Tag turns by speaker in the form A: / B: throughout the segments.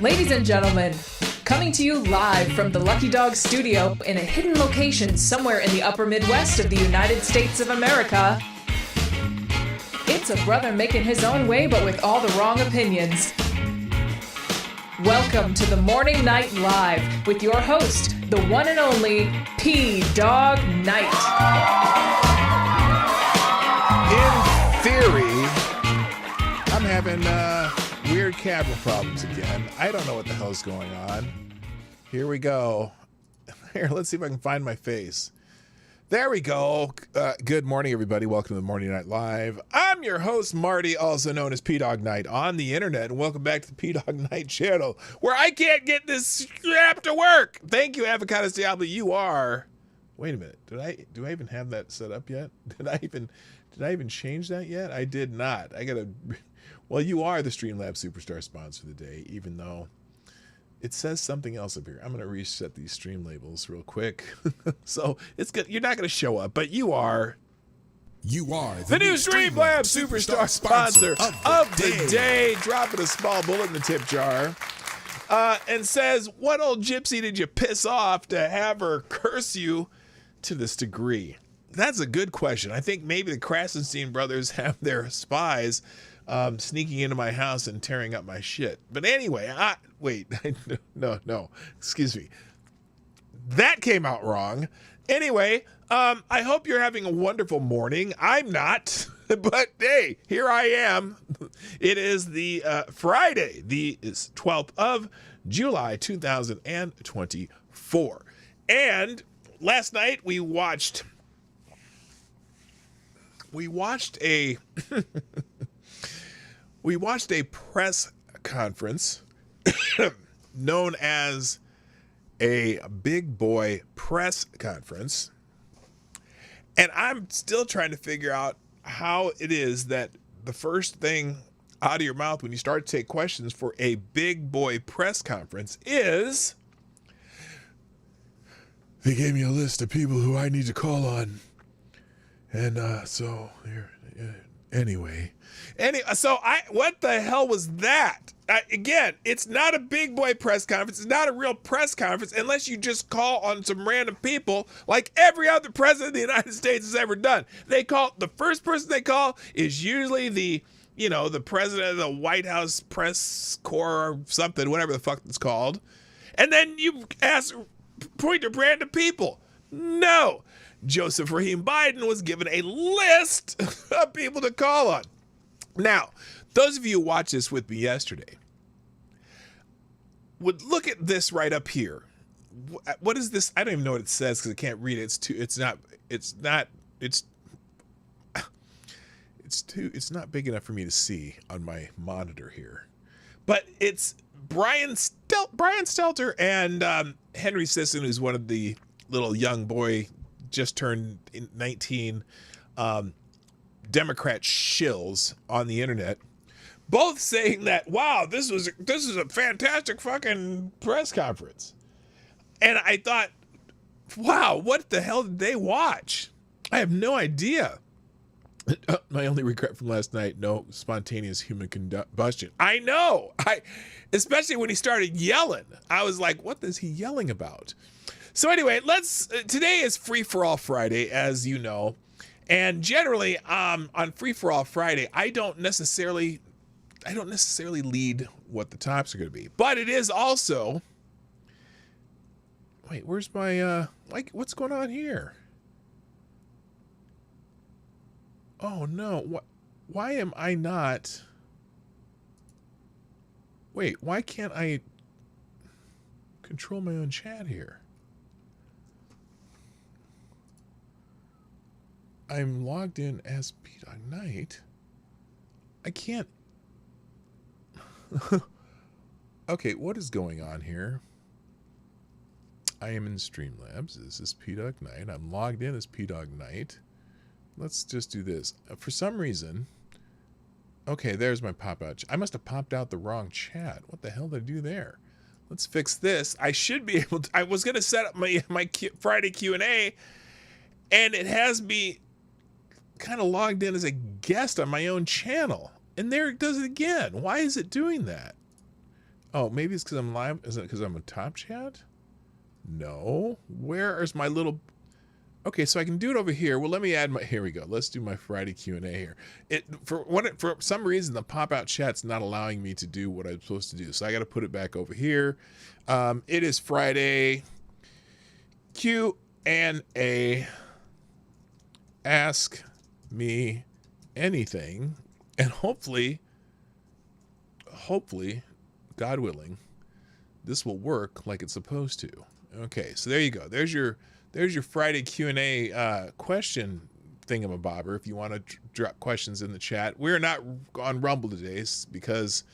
A: Ladies and gentlemen, coming to you live from the Lucky Dog studio in a hidden location somewhere in the upper Midwest of the United States of America, it's a brother making his own way but with all the wrong opinions. Welcome to the Morning Night Live with your host, the one and only P-Dog Knight.
B: In theory, I'm having weird camera problems again. I don't know what the hell's going on. Here we go. Here, let's see if I can find my face. There we go. Good morning, everybody. Welcome to the Morning Night Live. I'm your host, Marty, also known as P-Dog Knight on the internet, and welcome back to the P-Dog Knight channel, where I can't get this strap to work. Thank you, Avocados Diablo. You are... Wait a minute. Do I even have that set up yet? Did I even change that yet? I did not. I gotta... Well, you are the Streamlabs Superstar sponsor of the day, even though it says something else up here. I'm going to reset these stream labels real quick. So it's good. You're not going to show up, but you are.
C: You are
B: the new Streamlabs Superstar sponsor of the day. Dropping a small bullet in the tip jar. And says, what old gypsy did you piss off to have her curse you to this degree? That's a good question. I think maybe the Krasenstein brothers have their spies sneaking into my house and tearing up my shit. But anyway, no, excuse me. That came out wrong. Anyway, I hope you're having a wonderful morning. I'm not, but hey, here I am. It is the Friday, the 12th of July, 2024. And last night we watched a we watched a press conference known as a big boy press conference. And I'm still trying to figure out how it is that the first thing out of your mouth when you start to take questions for a big boy press conference is, they gave me a list of people who I need to call on. And so here, anyway, so what the hell was that? Again, it's not a big boy press conference. It's not a real press conference unless you just call on some random people like every other president of the United States has ever done. The first person they call is usually the president of the White House press corps or something, whatever the fuck it's called. And then you point to random people. No. Joseph Rahim Biden was given a list of people to call on. Now, those of you who watched this with me yesterday would look at this right up here. What is this? I don't even know what it says because I can't read it. It's not big enough for me to see on my monitor here. But it's Brian Stelter and Henry Sisson, who's one of the little young boy, just turned 19 Democrat shills on the internet, both saying that, wow, this is a fantastic fucking press conference. And I thought, wow, what the hell did they watch? I have no idea. My only regret from last night, no spontaneous human combustion. I know. Especially when he started yelling. I was like, what is he yelling about? So anyway, today is Free for All Friday, as you know. And generally, on Free for All Friday, I don't necessarily lead what the topics are going to be. But it is also... Wait, where's my... what's going on here? Oh, no. Why am I not... Wait, why can't I control my own chat here? I'm logged in as P-Dog Knight. I can't... Okay, what is going on here? I am in Streamlabs. This is P-Dog Knight. I'm logged in as P-Dog Knight. Let's just do this. For some reason... Okay, there's my pop-out. I must have popped out the wrong chat. What the hell did I do there? Let's fix this. I should be able to... I was going to set up my Friday Q&A, and it has me kind of logged in as a guest on my own channel. And there it does it again. Why is it doing that? Oh, maybe it's because I'm live. Is it because I'm a top chat? No. Where is my little... Okay, so I can do it over here. Well, let me add my... Here we go. Let's do my Friday Q&A here. For some reason, the pop-out chat's not allowing me to do what I'm supposed to do. So I got to put it back over here. It is Friday Q&A. Ask me anything. And hopefully, God willing, this will work like it's supposed to. Okay, so there you go. There's your Friday Q&A question thingamabobber if you want to drop questions in the chat. We're not on Rumble today because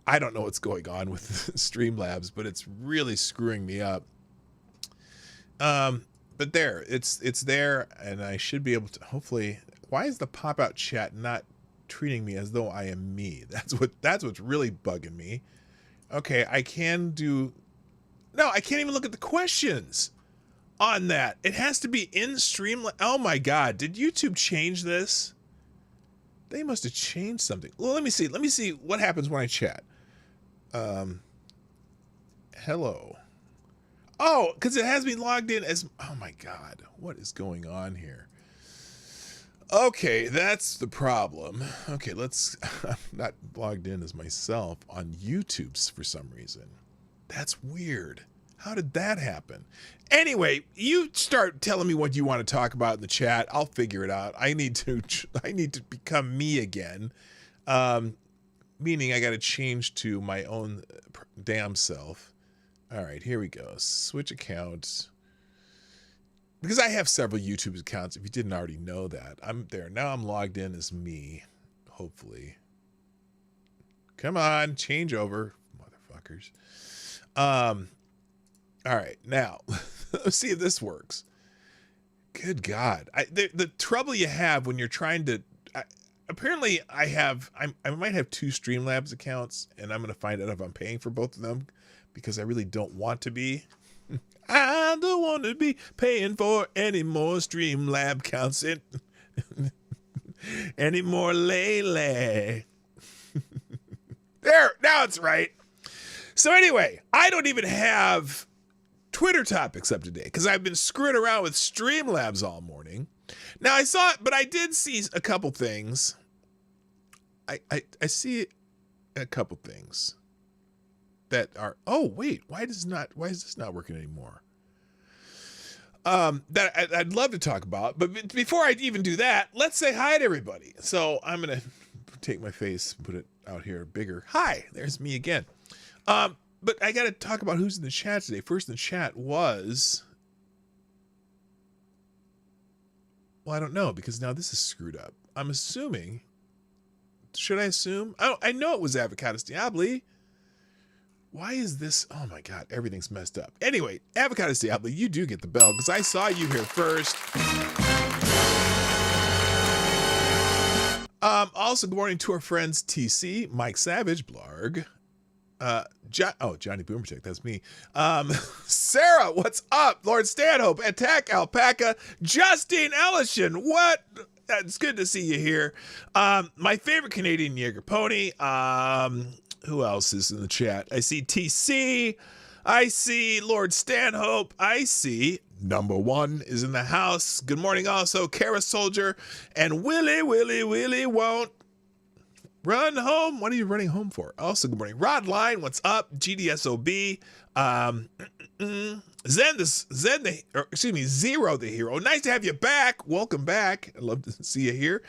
B: I don't know what's going on with Streamlabs, but it's really screwing me up. But there, it's there, and I should be able to hopefully... Why is the pop-out chat not treating me as though I am me? That's what's really bugging me. Okay, I can do... No, I can't even look at the questions on that. It has to be in Streamlabs. Oh my God, did YouTube change this? They must have changed something. Well, let me see what happens when I chat. Hello. Oh, because it has me logged in as... Oh my God, what is going on here? Okay, that's the problem. Okay, I'm not logged in as myself on YouTube's for some reason. That's weird. How did that happen? Anyway, you start telling me what you want to talk about in the chat. I'll figure it out. I need to become me again. Meaning I got to change to my own damn self. All right, here we go. Switch accounts. Because I have several YouTube accounts, if you didn't already know that. I'm there. Now I'm logged in as me, hopefully. Come on, change over, motherfuckers. All right, now, let's see if this works. Good God. The trouble you have when you're trying to... apparently, I might have 2 Streamlabs accounts, and I'm going to find out if I'm paying for both of them, because I really don't want to be. I don't want to be paying for any more Streamlab counts any more Lele. There, now it's right. So anyway, I don't even have Twitter topics up to date because I've been screwing around with Streamlabs all morning. Now I saw it, but I did see a couple things. I see a couple things that are... Oh wait, why is this not working anymore? That I'd love to talk about, but before I even do that, let's say hi to everybody. So I'm gonna take my face and put it out here bigger. Hi, there's me again. But I got to talk about who's in the chat today. First in the chat was... Well, I don't know, because now this is screwed up. I'm assuming... Should I assume? I know it was Avocados Diabli. Why is this? Oh my God, everything's messed up. Anyway, Avocados Diabli, you do get the bell because I saw you here first. Also, good morning to our friends TC, Mike Savage, Blarg, Johnny Boomerchick, that's me. Sarah, what's up? Lord Stanhope, Attack Alpaca, Justine Ellison, what? It's good to see you here. My favorite Canadian Jaeger pony. Who else is in the chat? I see TC. I see Lord Stanhope. I see number 1 is in the house. Good morning also, Kara Soldier. And Willie won't run home. What are you running home for? Also, good morning. Rod Line, what's up? GDSOB. Zero the Hero. Nice to have you back. Welcome back. I'd love to see you here.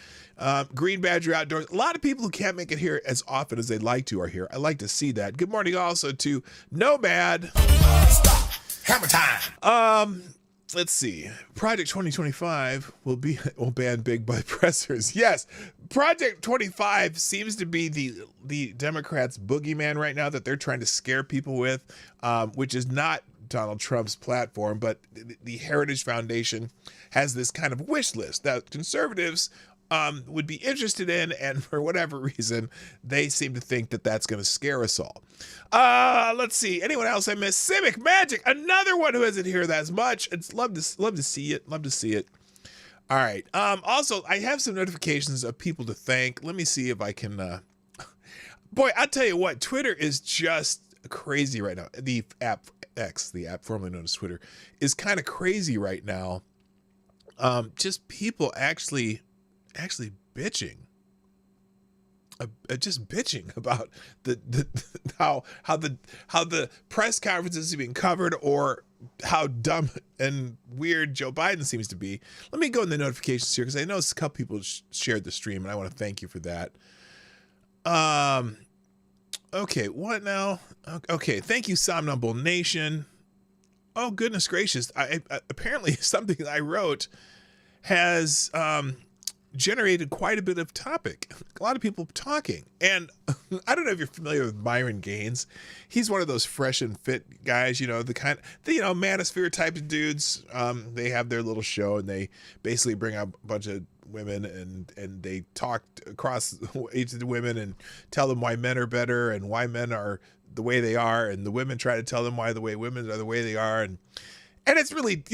B: Green Badger Outdoors. A lot of people who can't make it here as often as they'd like to are here. I like to see that. Good morning also to Nomad.
C: Stop. Hammer time.
B: Let's see. Project 2025 will ban big butt pressers. Yes. Project 25 seems to be the Democrats' boogeyman right now that they're trying to scare people with, which is not Donald Trump's platform, but the Heritage Foundation has this kind of wish list that conservatives would be interested in, and for whatever reason, they seem to think that that's going to scare us all. Let's see. Anyone else I missed? Civic Magic, another one who isn't here that much. It's love to see it. Love to see it. All right. Also, I have some notifications of people to thank. Let me see if I can. Boy, I'll tell you what. Twitter is just crazy right now. The app X, the app formerly known as Twitter, is kind of crazy right now. Just people actually bitching. Just bitching about the how the press conferences are being covered, or how dumb and weird Joe Biden seems to be. Let me go in the notifications here, because I know a couple people shared the stream, and I want to thank you for that. Okay, what now? Okay, thank you, Somnambule Nation. Oh, goodness gracious! I apparently something I wrote has generated quite a bit of topic. A lot of people talking. And I don't know if you're familiar with Myron Gaines. He's one of those fresh and fit guys, the kind of, manosphere type of dudes. They have their little show, and they basically bring out a bunch of women, and they talk across each of the women and tell them why men are better and why men are the way they are, and the women try to tell them why the way women are the way they are. And it's really,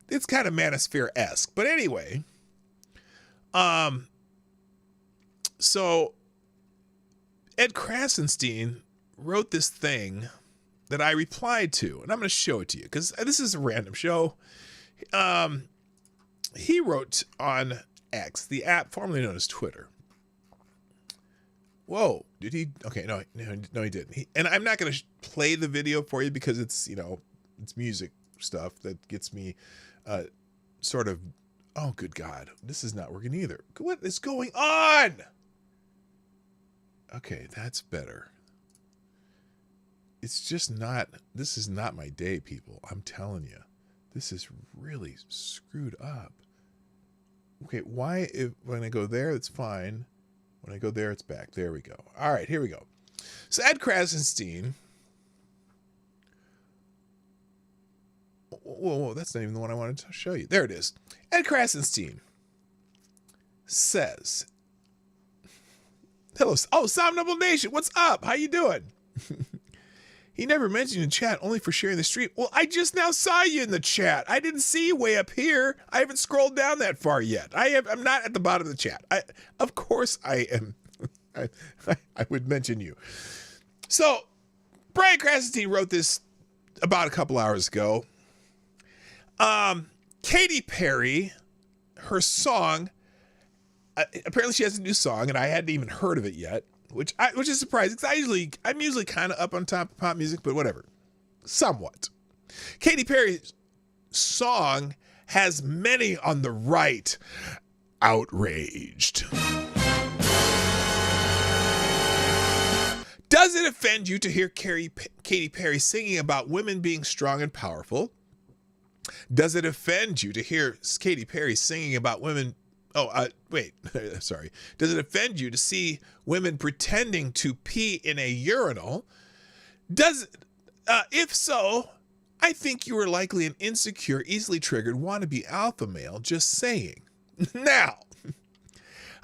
B: it's kind of manosphere-esque. But anyway, so Ed Krasenstein wrote this thing that I replied to, and I'm going to show it to you because this is a random show. He wrote on X, the app formerly known as Twitter. Whoa, did he? Okay, no, he didn't. And I'm not going to play the video for you because it's, it's music stuff that gets me sort of, oh, good God, this is not working either. What is going on? Okay, that's better. It's just not, this is not my day, people. I'm telling you, this is really screwed up. Okay, why, when I go there, it's fine. When I go there, it's back. There we go. All right, here we go. So Ed Krasenstein. Whoa, that's not even the one I wanted to show you. There it is. Ed Krasenstein says, hello, Somnambule Nation, what's up? How you doing? He never mentioned you in chat, only for sharing the stream. Well, I just now saw you in the chat. I didn't see you way up here. I haven't scrolled down that far yet. I'm not at the bottom of the chat. Of course I am. I would mention you. So, Brian Krasenstein wrote this about a couple hours ago. Katy Perry, her song, apparently she has a new song, and I hadn't even heard of it yet. Which is surprising, because I'm usually kind of up on top of pop music, but whatever. Somewhat. Katy Perry's song has many on the right outraged. Does it offend you to hear Katy Perry singing about women being strong and powerful? Does it offend you to hear Katy Perry singing about women? Sorry. Does it offend you to see women pretending to pee in a urinal? If so, I think you are likely an insecure, easily triggered, wannabe alpha male. Just saying. Now,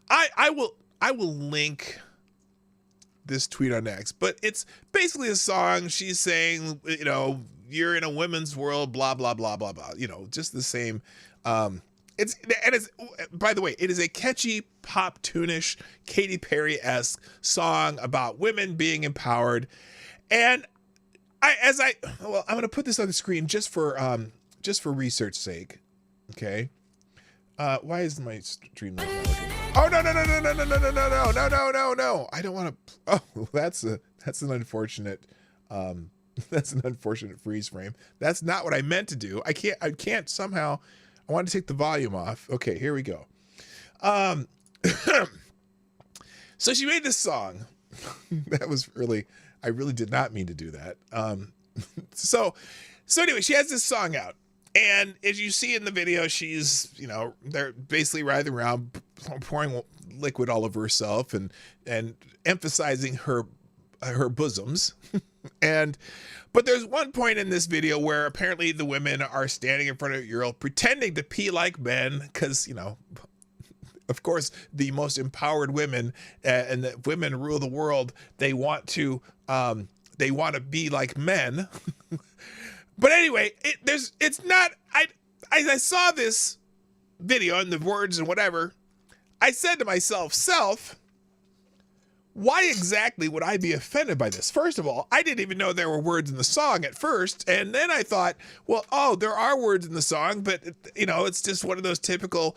B: I will link this tweet on X, but it's basically a song. She's saying, you're in a women's world, blah blah blah blah blah. Just the same. It's by the way, it is a catchy, pop tune-ish, Katy Perry-esque song about women being empowered. And I'm going to put this on the screen just for research sake. Okay. Why is my stream not working? Oh, no. I don't want to. Oh, that's an unfortunate, that's an unfortunate freeze frame. That's not what I meant to do. I can't somehow. I want to take the volume off. Okay, here we go. So she made this song. I really did not mean to do that. So anyway, she has this song out. And as you see in the video, she's, they're basically writhing around, pouring liquid all over herself and emphasizing her bosoms. But there's one point in this video where apparently the women are standing in front of a urinal pretending to pee like men because, of course, the most empowered women and the women rule the world. They want to be like men. But anyway, I saw this video and the words and whatever. I said to myself, why exactly would I be offended by this? First of all, I didn't even know there were words in the song at first. And then I thought, well, oh, there are words in the song, but, it's just one of those typical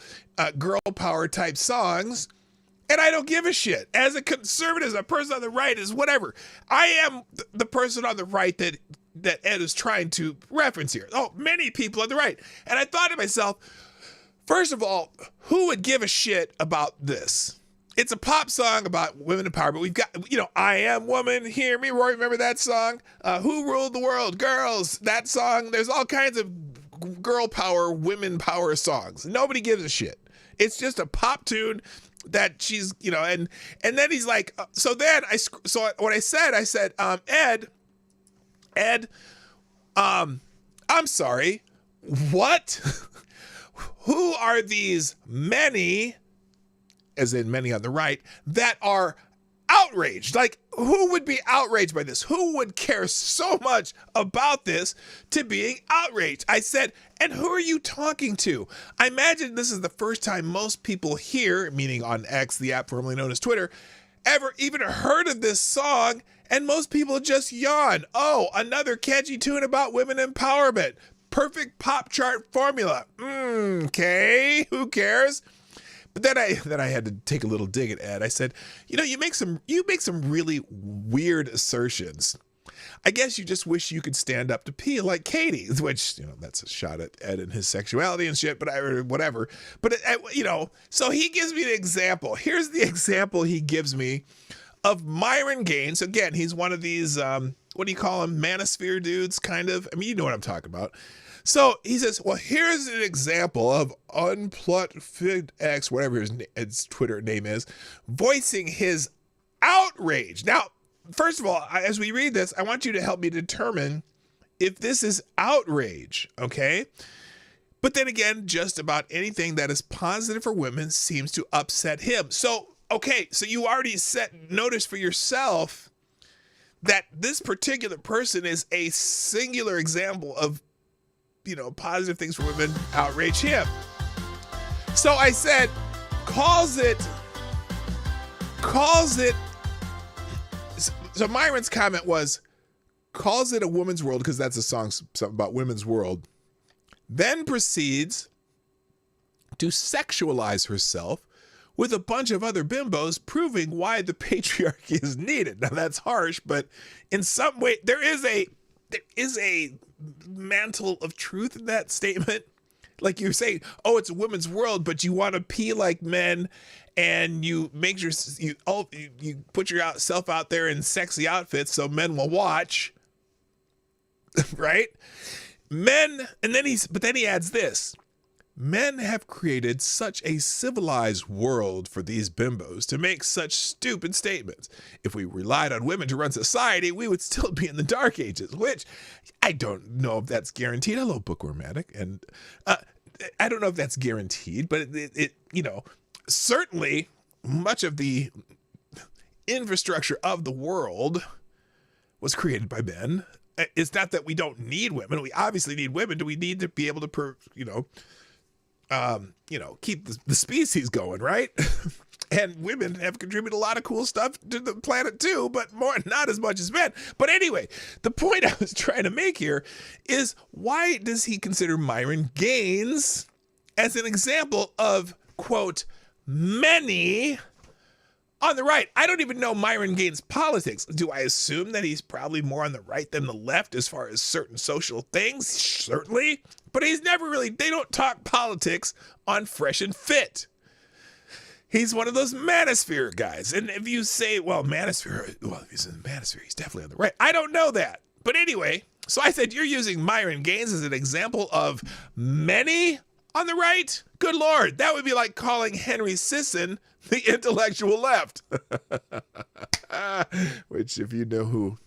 B: girl power type songs. And I don't give a shit. As a conservative, as a person on the right, is whatever. I am the person on the right that Ed is trying to reference here. Oh, many people on the right. And I thought to myself, first of all, who would give a shit about this? It's a pop song about women empowerment. We've got, I Am Woman, Hear Me Roar. Remember that song? Who Ruled the World? Girls. That song. There's all kinds of girl power, women power songs. Nobody gives a shit. It's just a pop tune that she's, and then he's like, so what I said, Ed, I'm sorry, what? Who are these many, as in many on the right, that are outraged? Like, who would be outraged by this? Who would care so much about this to being outraged? I said, and who are you talking to? I imagine this is the first time most people here, meaning on X, the app formerly known as Twitter, ever even heard of this song, and most people just yawn. Oh, another catchy tune about women empowerment. Perfect pop chart formula. Okay, who cares? But then I had to take a little dig at Ed. I said, you make some really weird assertions. I guess you just wish you could stand up to pee like Katie, which, that's a shot at Ed and his sexuality and shit, but whatever. But, so he gives me an example. Here's the example he gives me of Myron Gaines. Again, he's one of these, what do you call him? Manosphere dudes, kind of. I mean, you know what I'm talking about. So he says, well, here's an example of Unplugged X, whatever his Twitter name is, voicing his outrage. Now, first of all, as we read this, I want you to help me determine if this is outrage, okay? But then again, just about anything that is positive for women seems to upset him. So, okay, so you already notice for yourself that this particular person is a singular example of, positive things for women outrage him. So I said, calls it. So Myron's comment was, calls it a woman's world, because that's a song something about women's world, then proceeds to sexualize herself with a bunch of other bimbos, proving why the patriarchy is needed. Now that's harsh, but in some way there is a mantle of truth in that statement. Like you're saying, oh, it's a women's world, but you want to pee like men, and you make you put yourself out there in sexy outfits so men will watch, right? Men, and then he adds this: men have created such a civilized world for these bimbos to make such stupid statements. If we relied on women to run society, we would still be in the dark ages, which I don't know if that's guaranteed. Hello, Bookwormatic. And I don't know if that's guaranteed, but it certainly much of the infrastructure of the world was created by men. It's not that we don't need women. We obviously need women. Do we need to be able to, keep the species going, right? And women have contributed a lot of cool stuff to the planet too, but not as much as men. But anyway, the point I was trying to make here is, why does he consider Myron Gaines as an example of, quote, many on the right? I don't even know Myron Gaines' politics. Do I assume that he's probably more on the right than the left as far as certain social things? Certainly. But he's never really, they don't talk politics on Fresh and Fit. He's one of those manosphere guys. And if you say, well, if he's in the manosphere, he's definitely on the right. I don't know that. But anyway, so I said, you're using Myron Gaines as an example of many on the right? Good Lord, that would be like calling Henry Sisson the intellectual left. Which, if you know who.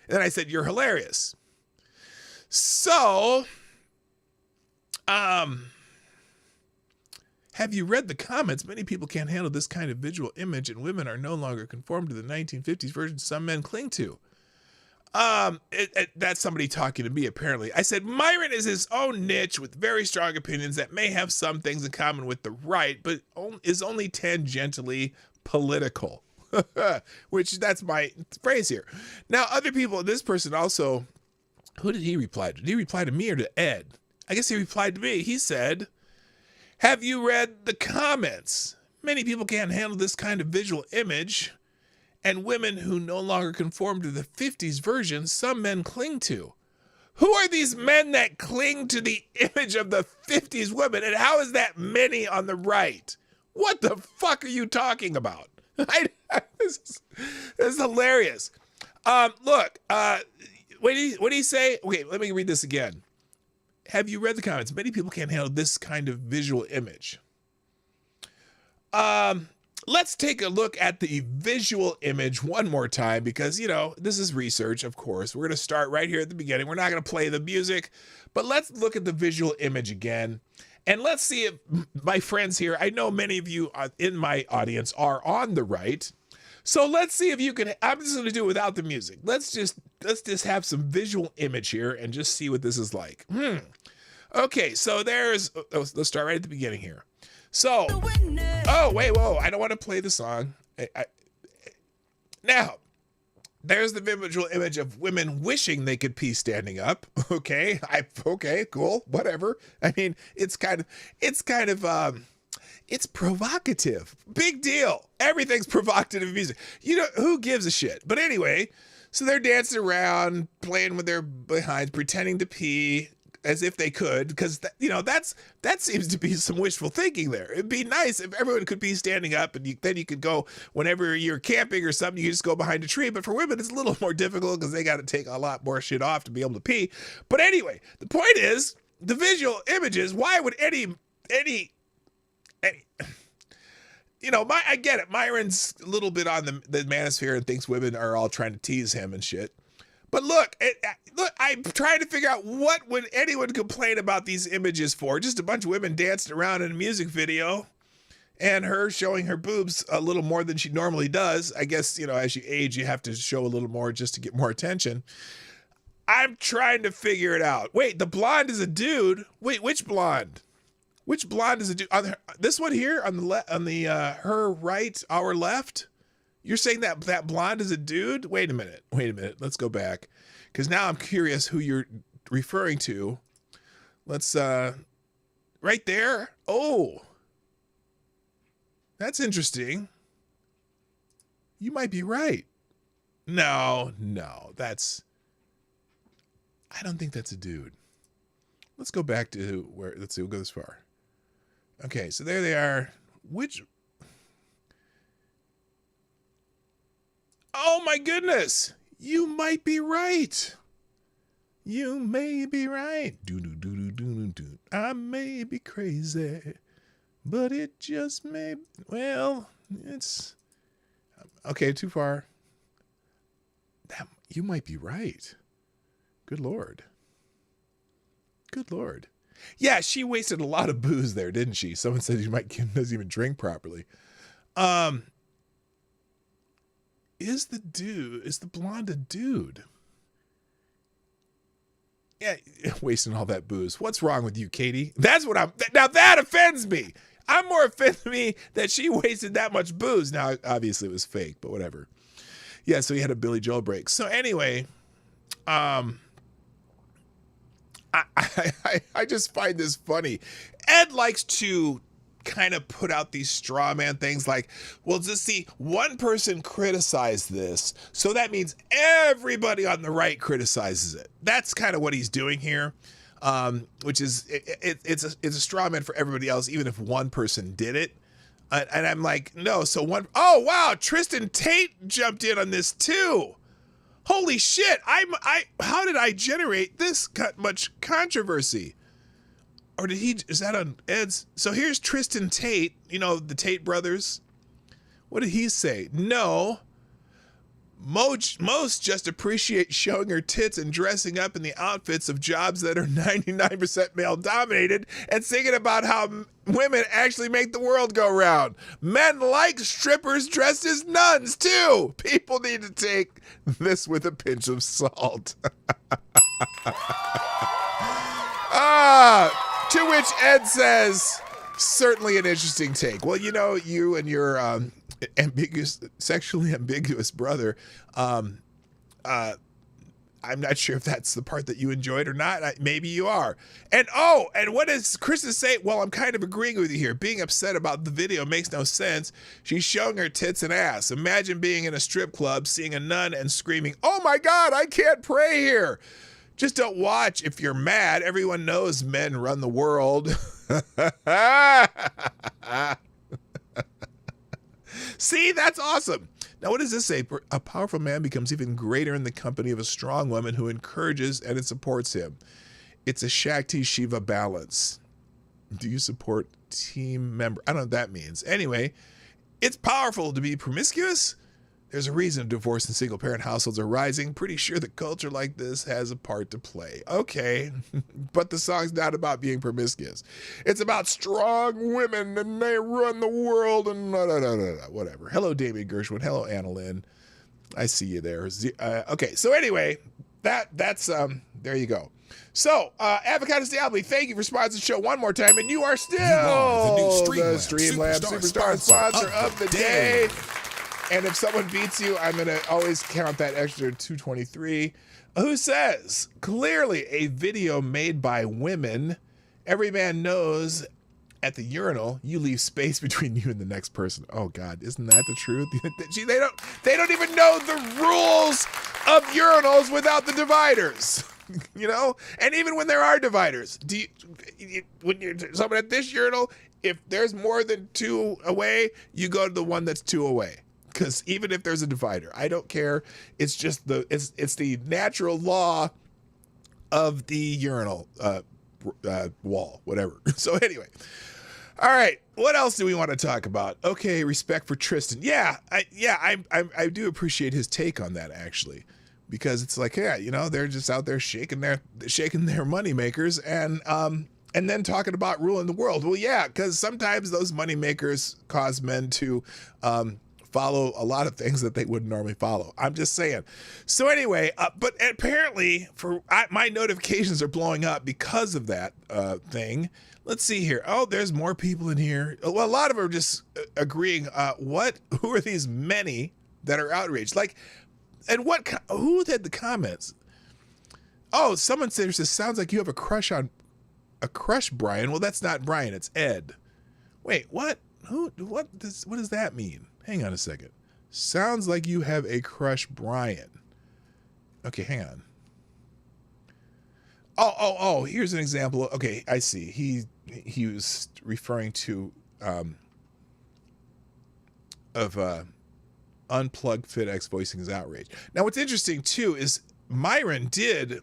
B: And then I said, you're hilarious. So, have you read the comments? Many people can't handle this kind of visual image, and women are no longer conformed to the 1950s version some men cling to. That's somebody talking to me, apparently. I said, Myron is his own niche with very strong opinions that may have some things in common with the right, but is only tangentially political. which that's my phrase here. Now, other people, this person also, who did he reply to? Did he reply to me or to Ed? I guess he replied to me. He said, have you read the comments? Many people can't handle this kind of visual image, and women who no longer conform to the 50s version some men cling to. Who are these men that cling to the image of the 50s women, and how is that many on the right? What the fuck are you talking about? This is hilarious. Look, what did he say? Okay, let me read this again. Have you read the comments? Many people can't handle this kind of visual image. Let's take a look at the visual image one more time because, you know, this is research, of course. We're going to start right here at the beginning. We're not going to play the music, but let's look at the visual image again. And let's see if my friends here, I know many of you in my audience are on the right. So let's see if you can, I'm just going to do it without the music. Let's just have some visual image here and just see what this is like. Okay, so let's start right at the beginning here. So, oh, wait, whoa, I don't want to play the song. Now, there's the visual image of women wishing they could pee standing up. Okay, okay, cool, whatever. I mean, it's provocative. Big deal. Everything's provocative music. You know, who gives a shit? But anyway, so they're dancing around, playing with their behinds, pretending to pee as if they could, because that seems to be some wishful thinking there. It'd be nice if everyone could be standing up, and then you could go whenever you're camping or something. You just go behind a tree. But for women, it's a little more difficult because they got to take a lot more shit off to be able to pee. But anyway, the point is the visual images. Why would any? You know, I get it. Myron's a little bit on the manosphere and thinks women are all trying to tease him and shit. But look, I'm trying to figure out what would anyone complain about these images for? Just a bunch of women dancing around in a music video and her showing her boobs a little more than she normally does. I guess, you know, as you age, you have to show a little more just to get more attention. I'm trying to figure it out. Wait, the blonde is a dude. Wait, which blonde? Which blonde is a dude? This one here on the her right, our left? You're saying that blonde is a dude? Wait a minute. Let's go back. Because now I'm curious who you're referring to. Let's, right there. Oh, that's interesting. You might be right. No, I don't think that's a dude. Let's go back to let's see, we'll go this far. Okay, so there they are. Oh my goodness! You might be right. You may be right. I may be crazy, but it just may. Well, it's okay. Too far. You might be right. Good Lord. Yeah, she wasted a lot of booze there, didn't she? Someone said doesn't even drink properly. Is the blonde a dude? Yeah, wasting all that booze. What's wrong with you, Katie? Now that offends me. I'm more offended me that she wasted that much booze. Now, obviously it was fake, but whatever. Yeah, so he had a Billy Joel break. So anyway, I just find this funny. Ed likes to kind of put out these straw man things like, well, just see, one person criticized this, so that means everybody on the right criticizes it. That's kind of what he's doing here, which is it's a straw man for everybody else, even if one person did it. And I'm like, no. So oh wow, Tristan Tate jumped in on this too. Holy shit! How did I generate this much controversy? Or is that on Ed's? So here's Tristan Tate, you know, the Tate brothers. What did he say? No. Most just appreciate showing her tits and dressing up in the outfits of jobs that are 99% male dominated and singing about how women actually make the world go round. Men like strippers dressed as nuns too. People need to take this with a pinch of salt. To which Ed says, certainly an interesting take. Well, you know, you and your sexually ambiguous brother. I'm not sure if that's the part that you enjoyed or not. Maybe you are. And what does Krista say? Well, I'm kind of agreeing with you here. Being upset about the video makes no sense. She's showing her tits and ass. Imagine being in a strip club, seeing a nun and screaming, "Oh my God, I can't pray here." Just don't watch if you're mad. Everyone knows men run the world. See, that's awesome. Now, what does this say? A powerful man becomes even greater in the company of a strong woman who encourages and supports him. It's a Shakti Shiva balance. Do you support team member? I don't know what that means. Anyway, it's powerful to be promiscuous. There's a reason divorce and single-parent households are rising. Pretty sure that culture like this has a part to play. Okay, but the song's not about being promiscuous. It's about strong women, and they run the world, and whatever. Hello, David Gershwin. Hello, Anna Lynn. I see you there. Okay, so anyway, that's there you go. So, Avocados Diablo, thank you for sponsoring the show one more time, and you are still
C: the new
B: Streamlabs Superstar sponsor of the day. And if someone beats you, I'm going to always count that extra 223. Who says, clearly a video made by women. Every man knows at the urinal, you leave space between you and the next person. Oh God, isn't that the truth? Gee, they don't even know the rules of urinals without the dividers. You know? And even when there are dividers, when you're someone at this urinal, if there's more than two away, you go to the one that's two away. Because even if there's a divider, I don't care. It's just it's the natural law of the urinal wall, whatever. So anyway, all right. What else do we want to talk about? Okay, respect for Tristan. I do appreciate his take on that actually, because it's like, yeah, you know, they're just out there shaking their money makers and then talking about ruling the world. Well, yeah, because sometimes those money makers cause men to follow a lot of things that they wouldn't normally follow. I'm just saying. So anyway, but apparently my notifications are blowing up because of that thing. Let's see here. Oh, there's more people in here. Well, a lot of them are just agreeing. Who are these many that are outraged? Like, and who had the comments? Oh, someone says, it sounds like you have a crush, Brian. Well, that's not Brian. It's Ed. Wait, what? What does that mean? Hang on a second. Sounds like you have a crush, Brian. Okay, hang on. Oh, here's an example. Okay, I see. He was referring to Unplugged FitX voicing his outrage. Now, what's interesting too is Myron did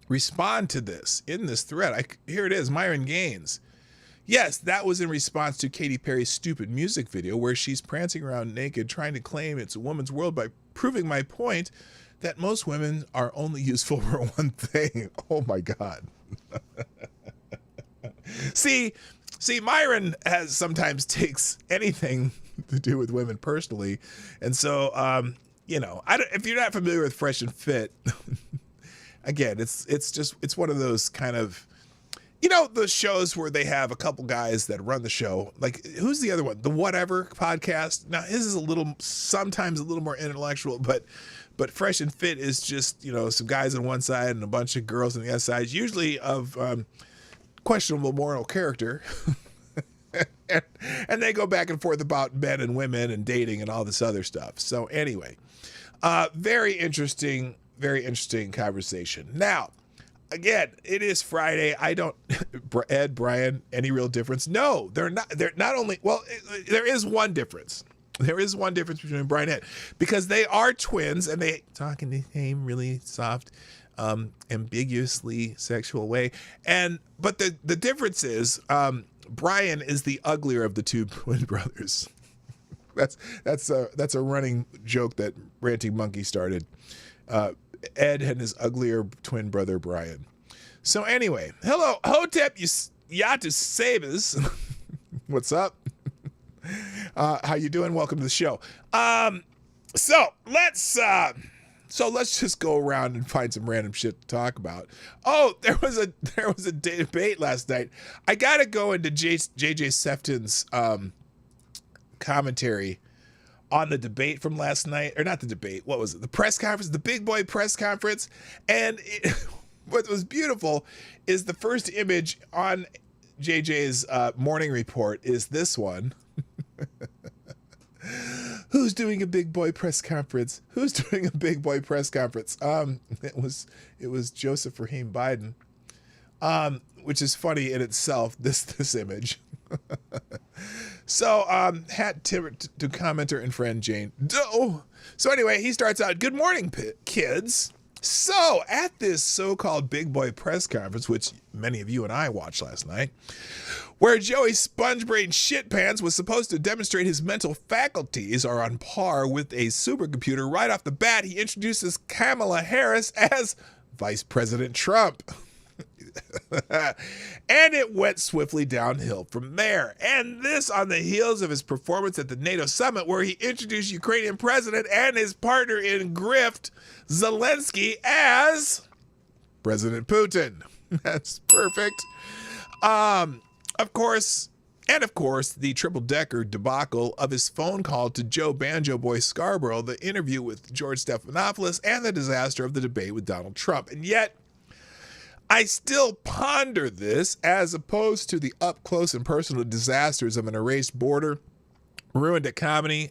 B: respond to this in this thread. Here it is, Myron Gaines. Yes, that was in response to Katy Perry's stupid music video where she's prancing around naked trying to claim it's a woman's world by proving my point that most women are only useful for one thing. Oh my God. See, Myron sometimes takes anything to do with women personally. And so, if you're not familiar with Fresh and Fit, again, it's one of those kind of, those shows where they have a couple guys that run the show. Like, who's the other one? The Whatever podcast. Now, his is sometimes a little more intellectual, but Fresh and Fit is just, some guys on one side and a bunch of girls on the other side, usually of questionable moral character. and they go back and forth about men and women and dating and all this other stuff. So anyway, very interesting conversation. Now, again, it is Friday. I don't, Ed, Brian, any real difference? No, they're not. They're not only, well, there is one difference. There is one difference between Brian and Ed, because they are twins and they talk in the same really soft, ambiguously sexual way. But the difference is, Brian is the uglier of the two twin brothers. That's a running joke that Ranting Monkey started. Ed and his uglier twin brother Brian. So anyway, hello Hotep Yatu Sabas. What's up? How you doing? Welcome to the show. So let's just go around and find some random shit to talk about. Oh, there was a debate last night. I gotta go into JJ Sefton's commentary on the debate from last night, or not the debate, what was it? The press conference, the big boy press conference. And what was beautiful is the first image on JJ's morning report is this one. Who's doing a big boy press conference? Who's doing a big boy press conference? It was Joseph Rahim Biden, which is funny in itself. This image. So, hat tip to commenter and friend Jane Doe. So anyway, he starts out, good morning, kids. So at this so-called big boy press conference, which many of you and I watched last night, where Joey Sponge-Brain Shitpants was supposed to demonstrate his mental faculties are on par with a supercomputer, right off the bat, he introduces Kamala Harris as Vice President Trump. And it went swiftly downhill from there. And this on the heels of his performance at the NATO summit, where he introduced Ukrainian president and his partner in grift, Zelensky, as President Putin. That's perfect. Of course, the triple-decker debacle of his phone call to Joe Banjo Boy Scarborough, the interview with George Stephanopoulos, and the disaster of the debate with Donald Trump. And yet, I still ponder this as opposed to the up-close and personal disasters of an erased border, ruined economy,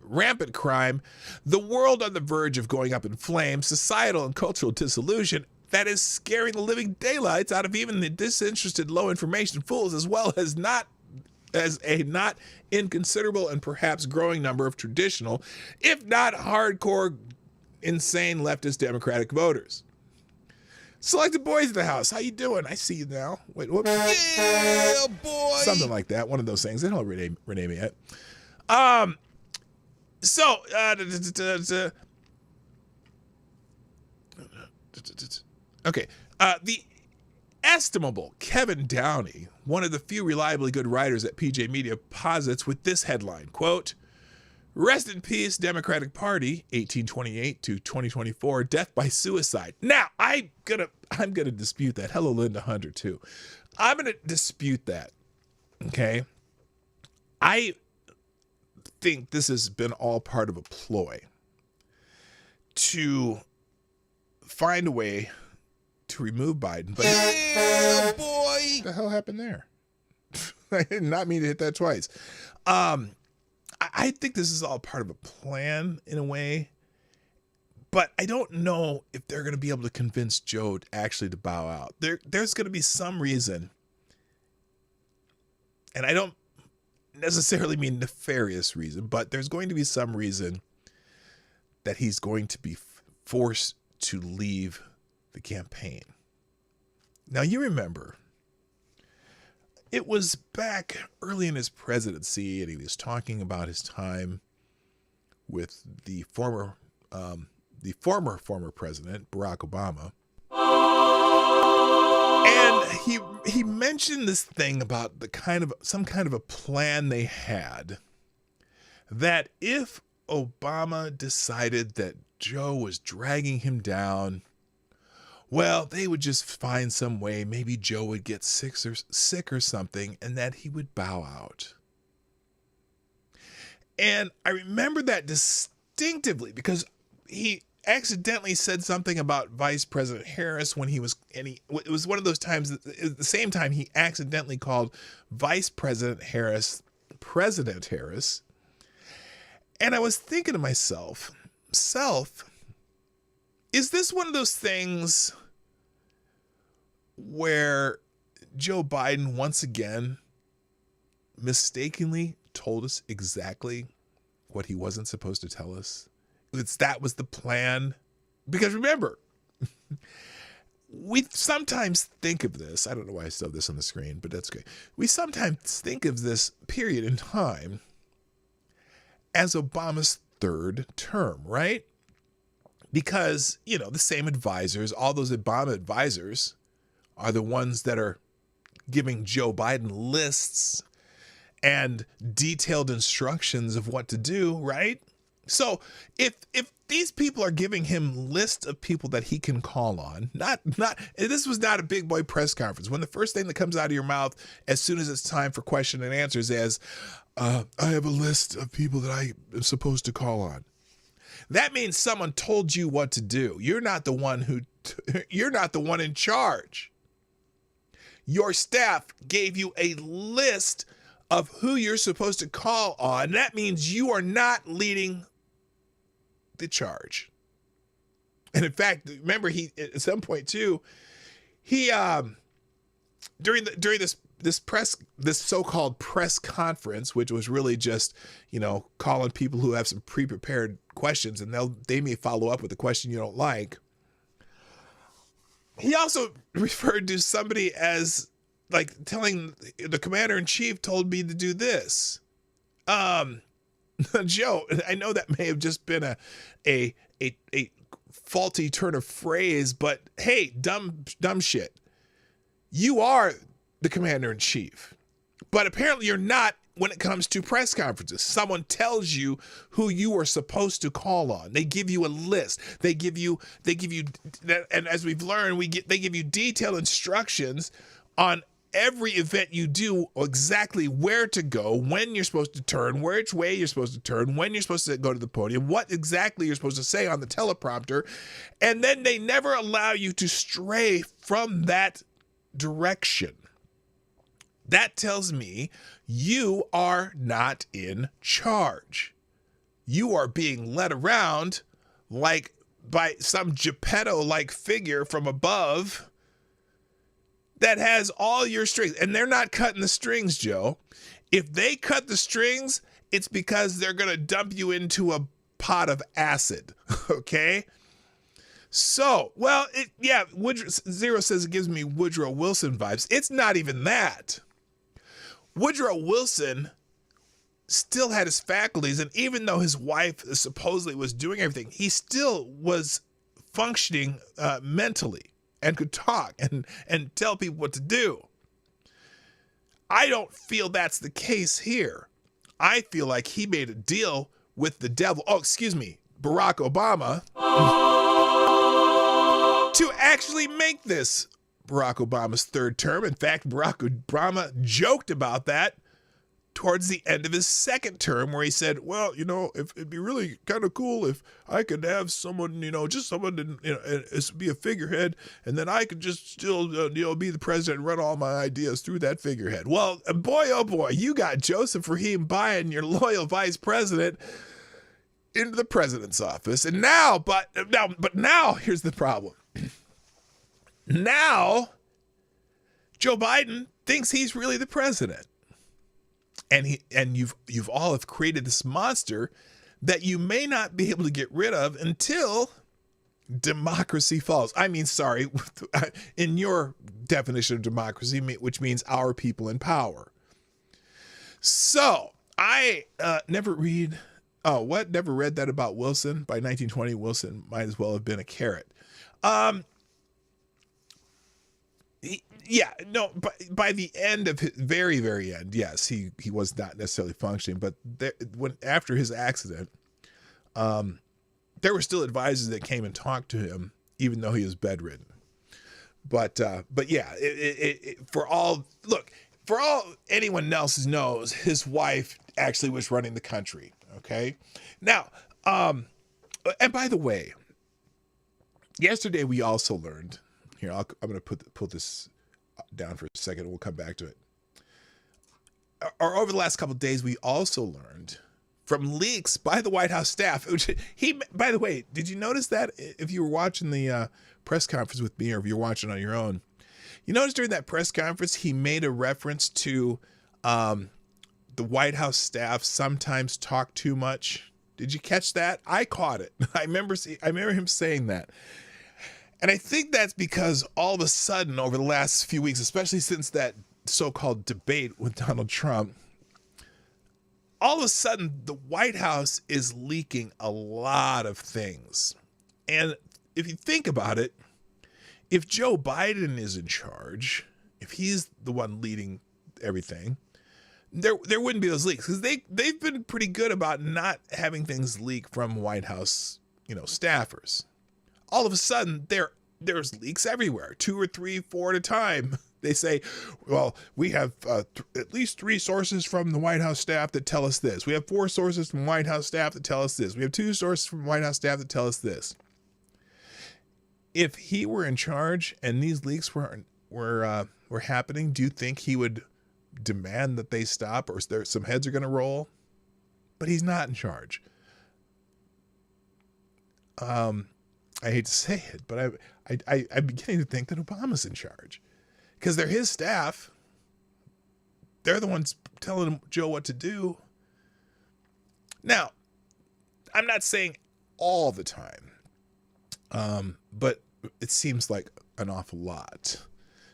B: rampant crime, the world on the verge of going up in flames, societal and cultural dissolution that is scaring the living daylights out of even the disinterested low-information fools, as well as a not inconsiderable and perhaps growing number of traditional, if not hardcore, insane leftist Democratic voters. Selected boys in the house. How you doing? I see you now. Wait, whoops.
C: Yeah, boy.
B: Something like that. One of those things. They don't rename me yet. Okay. The estimable Kevin Downey, one of the few reliably good writers at PJ Media, posits with this headline, quote, "Rest in peace, Democratic Party, 1828 to 2024, death by suicide." Now, I'm gonna dispute that. Hello, Linda Hunter, too. I'm gonna dispute that. Okay. I think this has been all part of a ploy to find a way to remove Biden. But
C: Yeah, boy.
B: what the hell happened there? I did not mean to hit that twice. I think this is all part of a plan in a way, but I don't know if they're going to be able to convince Joe actually to bow out. There's going to be some reason, and I don't necessarily mean nefarious reason, but there's going to be some reason that he's going to be forced to leave the campaign. Now, you remember, it was back early in his presidency, and he was talking about his time with the former president, Barack Obama. And he mentioned this thing about some kind of a plan they had, that if Obama decided that Joe was dragging him down, well, they would just find some way. Maybe Joe would get sick or something, and that he would bow out. And I remember that distinctively because he accidentally said something about Vice President Harris when it was one of those times, at the same time he accidentally called Vice President Harris President Harris. And I was thinking to myself, is this one of those things where Joe Biden once again mistakenly told us exactly what he wasn't supposed to tell us? That was the plan. Because remember, we sometimes think of this. I don't know why I still have this on the screen, but that's okay. We sometimes think of this period in time as Obama's third term, right? Because, the same advisors, all those Obama advisors, are the ones that are giving Joe Biden lists and detailed instructions of what to do, right? So if these people are giving him lists of people that he can call on, not this was not a big boy press conference. When the first thing that comes out of your mouth as soon as it's time for question and answers is, I have a list of people that I am supposed to call on. That means someone told you what to do. You're not the one you're not the one in charge. Your staff gave you a list of who you're supposed to call on. That means you are not leading the charge. And in fact, remember, he at some point too, he during this so-called press conference, which was really just, calling people who have some pre-prepared questions, and they may follow up with a question you don't like. He also referred to somebody as like telling the commander-in-chief told me to do this. Joe, I know that may have just been a faulty turn of phrase, but hey, dumb shit. You are the commander-in-chief, but apparently you're not when it comes to press conferences. Someone tells you who you are supposed to call on. They give you a list. They give you, and as we've learned, they give you detailed instructions on every event you do, exactly where to go, when you're supposed to turn, which way you're supposed to turn, when you're supposed to go to the podium, what exactly you're supposed to say on the teleprompter. And then they never allow you to stray from that direction. That tells me you are not in charge. You are being led around like by some Geppetto-like figure from above that has all your strings. And they're not cutting the strings, Joe. If they cut the strings, it's because they're going to dump you into a pot of acid, okay? So, well, Zero says it gives me Woodrow Wilson vibes. It's not even that. Woodrow Wilson still had his faculties, and even though his wife supposedly was doing everything, he still was functioning mentally and could talk and tell people what to do. I don't feel that's the case here. I feel like he made a deal with the devil. Oh, excuse me, Barack Obama, to actually make this Barack Obama's third term. In fact, Barack Obama joked about that towards the end of his second term, where he said, well, if it'd be really kind of cool if I could have someone, just someone to, be a figurehead, and then I could just still, be the president and run all my ideas through that figurehead. Well, boy, oh boy, you got Joseph Rahim Biden, your loyal vice president, into the president's office. And now, now here's the problem. Now, Joe Biden thinks he's really the president. And you've all have created this monster that you may not be able to get rid of until democracy falls. I mean, sorry, in your definition of democracy, which means our people in power. So I never read that about Wilson. By 1920, Wilson might as well have been a carrot. By the end of his very, very end, yes, he was not necessarily functioning. But after his accident, there were still advisors that came and talked to him, even though he was bedridden. But yeah, for all anyone else knows, his wife actually was running the country. Okay, now, and by the way, yesterday we also learned. Here, I'm going to put this down for a second, and we'll come back to it. Or over the last couple of days, we also learned from leaks by the White House staff. By the way, did you notice that if you were watching the press conference with me, or if you're watching on your own, you notice during that press conference he made a reference to the White House staff sometimes talk too much. Did you catch that? I caught it. I remember him saying that. And I think that's because all of a sudden over the last few weeks, especially since that so-called debate with Donald Trump, all of a sudden the White House is leaking a lot of things. And if you think about it, if Joe Biden is in charge, if he's the one leading everything, there wouldn't be those leaks, because they've been pretty good about not having things leak from White House, staffers. All of a sudden, there's leaks everywhere, 2 or 3, 4 at a time. They say, well, we have at least 3 sources from the White House staff that tell us this. We have 4 sources from White House staff that tell us this. We have 2 sources from White House staff that tell us this. If he were in charge and these leaks were happening, do you think he would demand that they stop, or some heads are going to roll? But he's not in charge. I hate to say it, but I'm beginning to think that Obama's in charge, because they're his staff. They're the ones telling Joe what to do. Now, I'm not saying all the time, but it seems like an awful lot.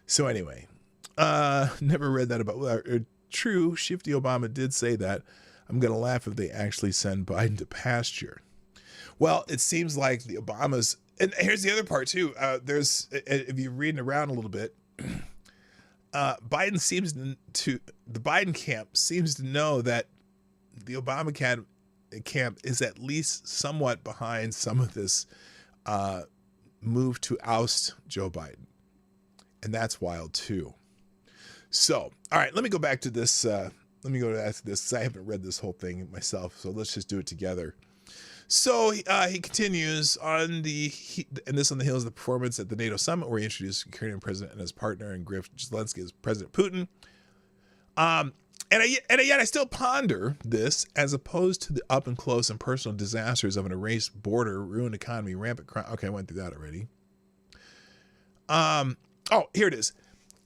B: So anyway, never read that about. True, Shifty Obama did say that. I'm going to laugh if they actually send Biden to pasture. Well, it seems like the Obamas, and here's the other part too. If you're reading around a little bit, the Biden camp seems to know that the Obama camp is at least somewhat behind some of this move to oust Joe Biden. And that's wild too. So, all right, let me go back to this. Let me go back to this, because I haven't read this whole thing myself. So let's just do it together. So he continues on and this on the heels of the performance at the NATO summit, where he introduced the Ukrainian president and his partner, and griffed Zelensky as President Putin. And yet I still ponder this, as opposed to the up and close and personal disasters of an erased border, ruined economy, rampant crime. Okay, I went through that already. Here it is.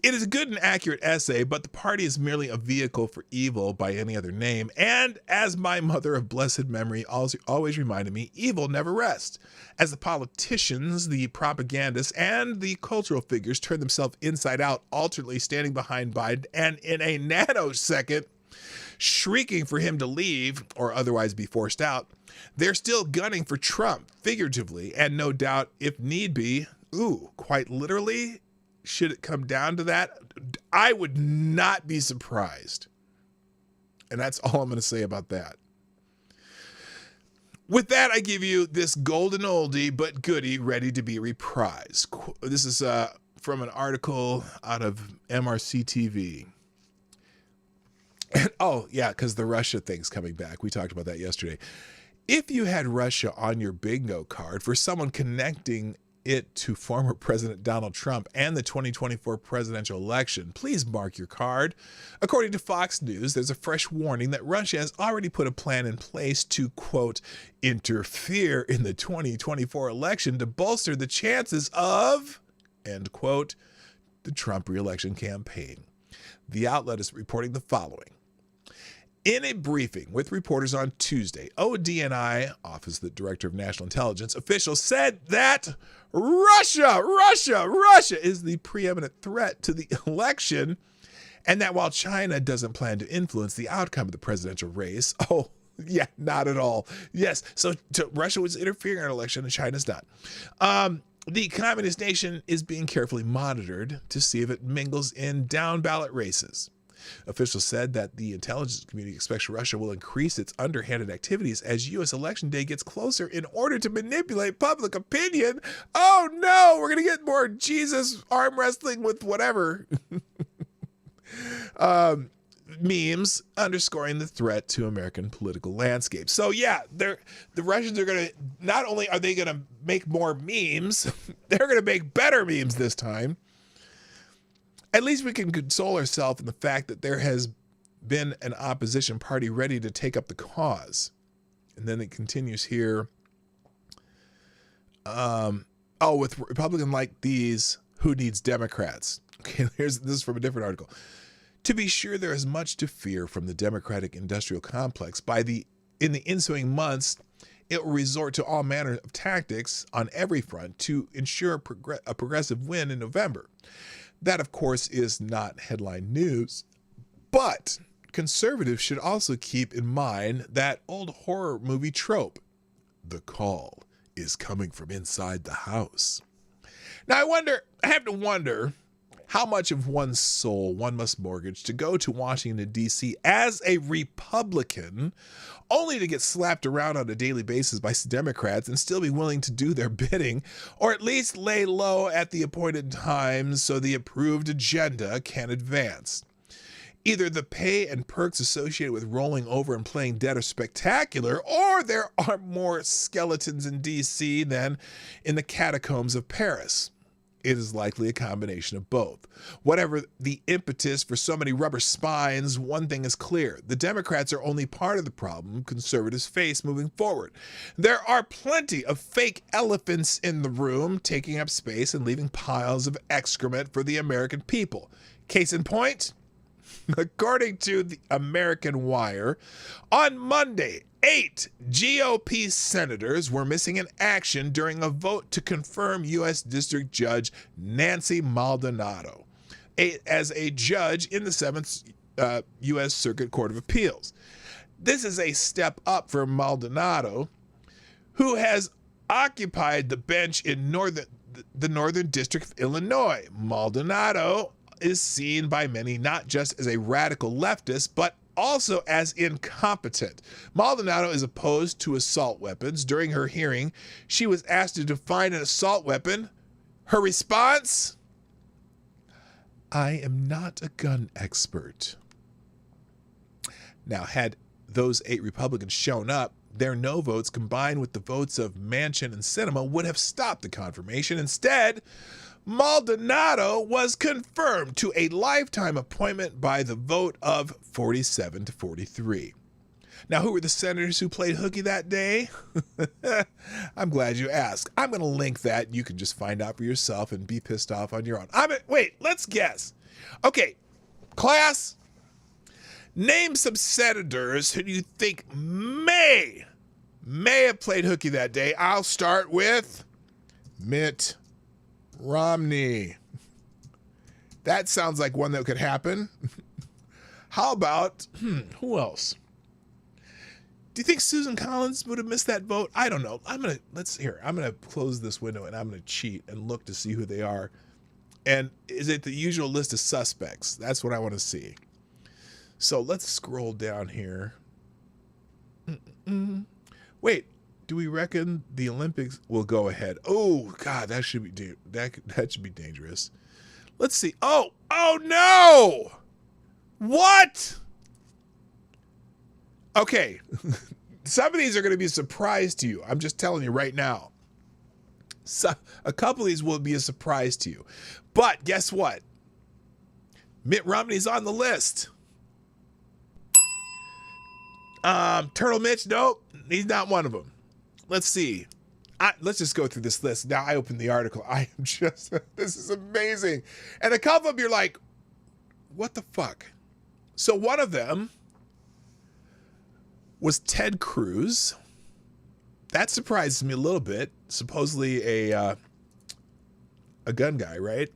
B: It is a good and accurate essay, but the party is merely a vehicle for evil by any other name. And as my mother of blessed memory always reminded me, evil never rests. As the politicians, the propagandists, and the cultural figures turn themselves inside out, alternately standing behind Biden, and in a nanosecond, shrieking for him to leave or otherwise be forced out, they're still gunning for Trump, figuratively, and no doubt, if need be, quite literally, should it come down to that, I would not be surprised. And that's all I'm going to say about that. With that, I give you this golden oldie but goodie ready to be reprised. This is from an article out of MRC TV. And, because the Russia thing's coming back. We talked about that yesterday. If you had Russia on your bingo card for someone connecting it to former President Donald Trump and the 2024 presidential election, please mark your card. According to Fox News, there's a fresh warning that Russia has already put a plan in place to, quote, interfere in the 2024 election to bolster the chances of, end quote, the Trump re-election campaign. The outlet is reporting the following. In a briefing with reporters on Tuesday, ODNI, Office of the Director of National Intelligence, officials said that Russia is the preeminent threat to the election, and that while China doesn't plan to influence the outcome of the presidential race, not at all. Yes, so Russia was interfering in an election and China's not. The communist nation is being carefully monitored to see if it mingles in down-ballot races. Officials said that the intelligence community expects Russia will increase its underhanded activities as U.S. Election Day gets closer in order to manipulate public opinion. Oh no, we're going to get more Jesus arm wrestling with whatever. Memes underscoring the threat to American political landscape. So yeah, the Russians are going to, not only are they going to make more memes, they're going to make better memes this time. At least we can console ourselves in the fact that there has been an opposition party ready to take up the cause. And then it continues here. With Republican like these, who needs Democrats? Okay, this is from a different article. To be sure, there is much to fear from the Democratic industrial complex. In the ensuing months, it will resort to all manner of tactics on every front to ensure a progressive win in November. That, of course, is not headline news, but conservatives should also keep in mind that old horror movie trope. The call is coming from inside the house. Now, I have to wonder, how much of one's soul one must mortgage to go to Washington, D.C. as a Republican, only to get slapped around on a daily basis by Democrats and still be willing to do their bidding, or at least lay low at the appointed times so the approved agenda can advance. Either the pay and perks associated with rolling over and playing dead are spectacular, or there are more skeletons in D.C. than in the catacombs of Paris. It is likely a combination of both. Whatever the impetus for so many rubber spines, one thing is clear. The Democrats are only part of the problem conservatives face moving forward. There are plenty of fake elephants in the room taking up space and leaving piles of excrement for the American people. Case in point, according to the American Wire, on Monday, 8 GOP senators were missing in action during a vote to confirm U.S. District Judge Nancy Maldonado as a judge in the 7th U.S. Circuit Court of Appeals. This is a step up for Maldonado, who has occupied the bench in the Northern District of Illinois. Maldonado is seen by many not just as a radical leftist, but also as incompetent. Maldonado is opposed to assault weapons. During her hearing, she was asked to define an assault weapon. Her response? I am not a gun expert. Now, had those 8 Republicans shown up, their no votes combined with the votes of Manchin and Sinema would have stopped the confirmation. Instead, Maldonado was confirmed to a lifetime appointment by the vote of 47 to 43. Now, who were the senators who played hooky that day? I'm glad you asked. I'm going to link that. You can just find out for yourself and be pissed off on your own. Wait, let's guess. Okay, class, name some senators who you think may have played hooky that day. I'll start with Mitt Romney. That sounds like one that could happen. How about, who else? Do you think Susan Collins would have missed that vote? I don't know. I'm going to close this window and I'm going to cheat and look to see who they are. And is it the usual list of suspects? That's what I want to see. So let's scroll down here. Wait. Do we reckon the Olympics will go ahead? Oh God, that should be that should be dangerous. Let's see. Oh no! What? Okay, some of these are going to be a surprise to you. I'm just telling you right now. So, a couple of these will be a surprise to you, but guess what? Mitt Romney's on the list. Turtle Mitch, nope, he's not one of them. Let's see. Let's just go through this list. Now I opened the article. This is amazing. And a couple of them, you're like, what the fuck? So one of them was Ted Cruz. That surprises me a little bit. Supposedly a gun guy, right?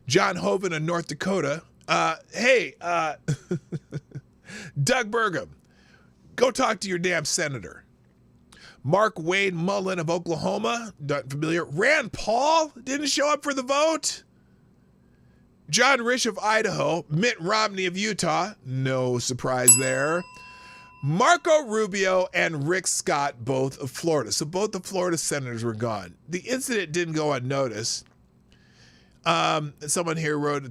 B: John Hoeven of North Dakota. Doug Burgum, go talk to your damn senator. Mark Wade Mullen of Oklahoma, not familiar. Rand Paul didn't show up for the vote. John Risch of Idaho, Mitt Romney of Utah, no surprise there. Marco Rubio and Rick Scott, both of Florida. So both the Florida senators were gone. The incident didn't go unnoticed. Someone here wrote,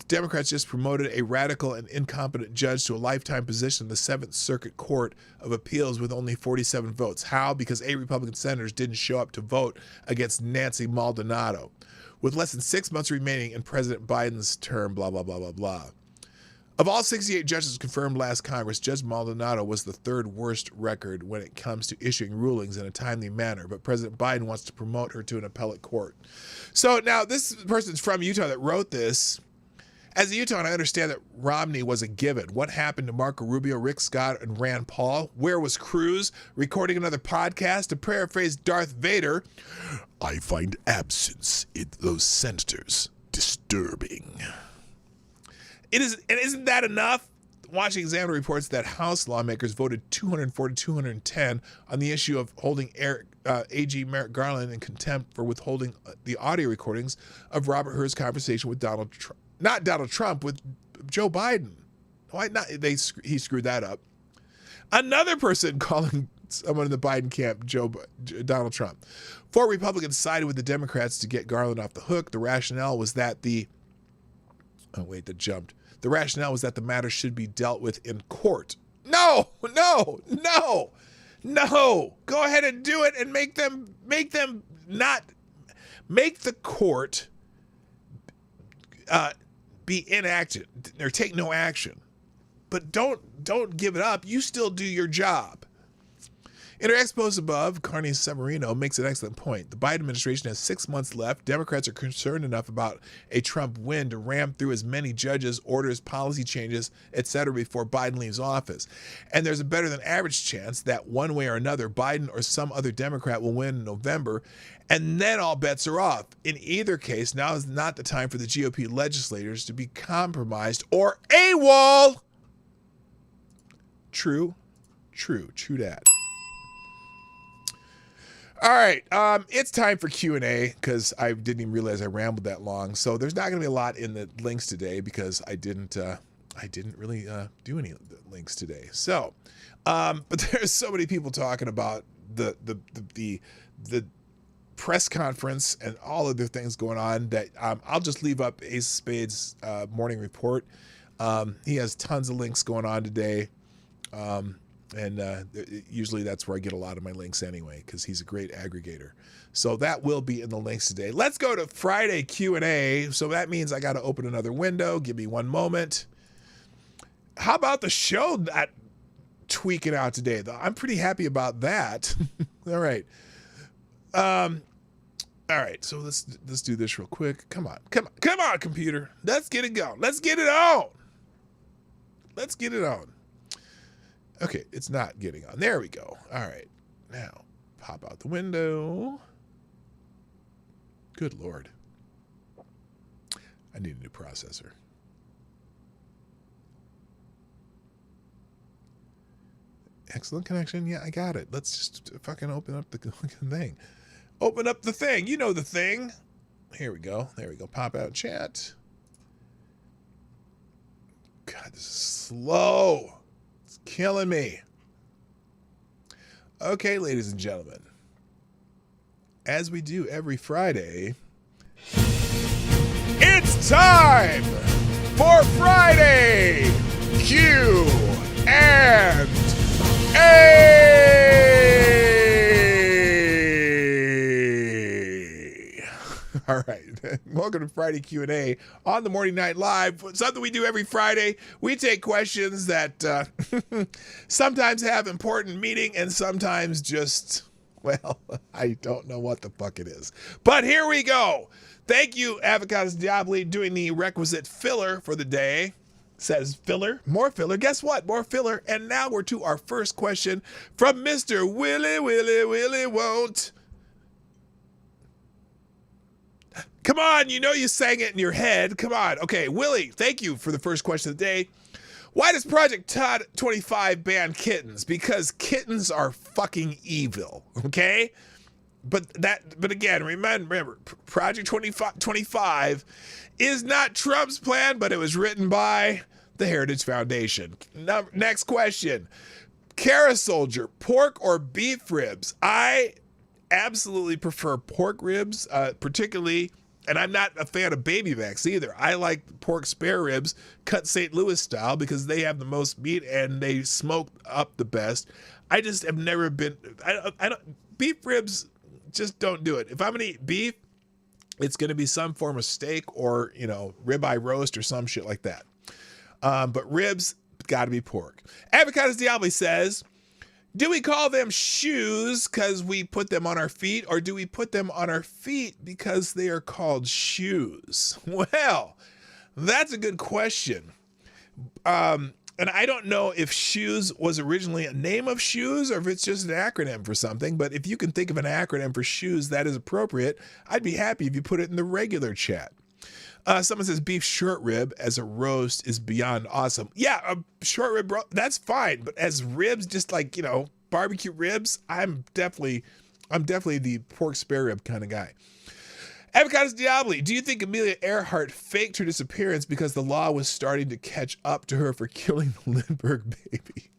B: Democrats just promoted a radical and incompetent judge to a lifetime position in the 7th Circuit Court of Appeals with only 47 votes. How? Because 8 Republican senators didn't show up to vote against Nancy Maldonado. With less than 6 months remaining in President Biden's term, blah, blah, blah, blah, blah. Of all 68 judges confirmed last Congress, Judge Maldonado was the 3rd worst record when it comes to issuing rulings in a timely manner, but President Biden wants to promote her to an appellate court. So now this person's from Utah that wrote this. As a Utahn, I understand that Romney was a given. What happened to Marco Rubio, Rick Scott, and Rand Paul? Where was Cruz? Recording another podcast? To paraphrase Darth Vader, I find absence in those senators disturbing. And isn't that enough? Washington Examiner reports that House lawmakers voted 204 to 210 on the issue of holding AG Merrick Garland in contempt for withholding the audio recordings of Robert Hur's conversation with Donald Trump. Not Donald Trump, with Joe Biden. Why not? He screwed that up. Another person calling someone in the Biden camp Donald Trump. 4 Republicans sided with the Democrats to get Garland off the hook. The rationale was that the rationale was that the matter should be dealt with in court. No. Go ahead and do it and make the court be inactive or take no action. But don't give it up. You still do your job. In her expose above, Carney Severino makes an excellent point. The Biden administration has 6 months left. Democrats are concerned enough about a Trump win to ram through as many judges, orders, policy changes, etc. before Biden leaves office. And there's a better than average chance that one way or another, Biden or some other Democrat will win in November, and then all bets are off. In either case, now is not the time for the GOP legislators to be compromised or AWOL. True that. All right, it's time for Q&A because I didn't even realize I rambled that long. So there's not going to be a lot in the links today because I didn't really do any of the links today. So, but there's so many people talking about the press conference and all other things going on that I'll just leave up Ace of Spades morning report. He has tons of links going on today. And usually that's where I get a lot of my links anyway, because he's a great aggregator. So that will be in the links today. Let's go to Friday Q&A. So that means I got to open another window. Give me one moment. How about the show that tweaking out today? I'm pretty happy about that. All right. All right. So let's do this real quick. Come on, computer. Let's get it going. Let's get it on. Okay, it's not getting on. There we go. All right. Now, pop out the window. Good Lord. I need a new processor. Excellent connection. Yeah, I got it. Let's just fucking open up the thing. Open up the thing. You know the thing. Here we go. There we go. Pop out chat. God, this is slow. Killing me. Okay, ladies and gentlemen, as we do every Friday, it's time for Friday Q and A. All right. Welcome to Friday Q&A on the Morning Night Live. Something we do every Friday. We take questions that sometimes have important meaning and sometimes just, well, I don't know what the fuck it is. But here we go. Thank you, Avocados Diabli, doing the requisite filler for the day. Says filler, more filler. Guess what? More filler. And now we're to our first question from Mr. Willie Won't. Come on, you know you sang it in your head. Come on. Okay, Willie, thank you for the first question of the day. Why does Project Todd 25 ban kittens? Because kittens are fucking evil, okay? But again, remember, Project 25 is not Trump's plan, but it was written by the Heritage Foundation. Next question. Kara Soldier, pork or beef ribs? I absolutely prefer pork ribs, particularly. And I'm not a fan of baby backs either. I like pork spare ribs, cut St. Louis style, because they have the most meat and they smoke up the best. I just have never been. I don't. Beef ribs just don't do it. If I'm gonna eat beef, it's gonna be some form of steak or ribeye roast or some shit like that. But ribs got to be pork. Avocados Diabli says, do we call them shoes because we put them on our feet, or do we put them on our feet because they are called shoes? Well, that's a good question. And I don't know if shoes was originally a name of shoes or if it's just an acronym for something, but if you can think of an acronym for shoes that is appropriate, I'd be happy if you put it in the regular chat. Someone says beef short rib as a roast is beyond awesome. Yeah, a short rib, that's fine. But as ribs, just like, barbecue ribs, I'm definitely the pork spare rib kind of guy. Avocados Diabli, do you think Amelia Earhart faked her disappearance because the law was starting to catch up to her for killing the Lindbergh baby?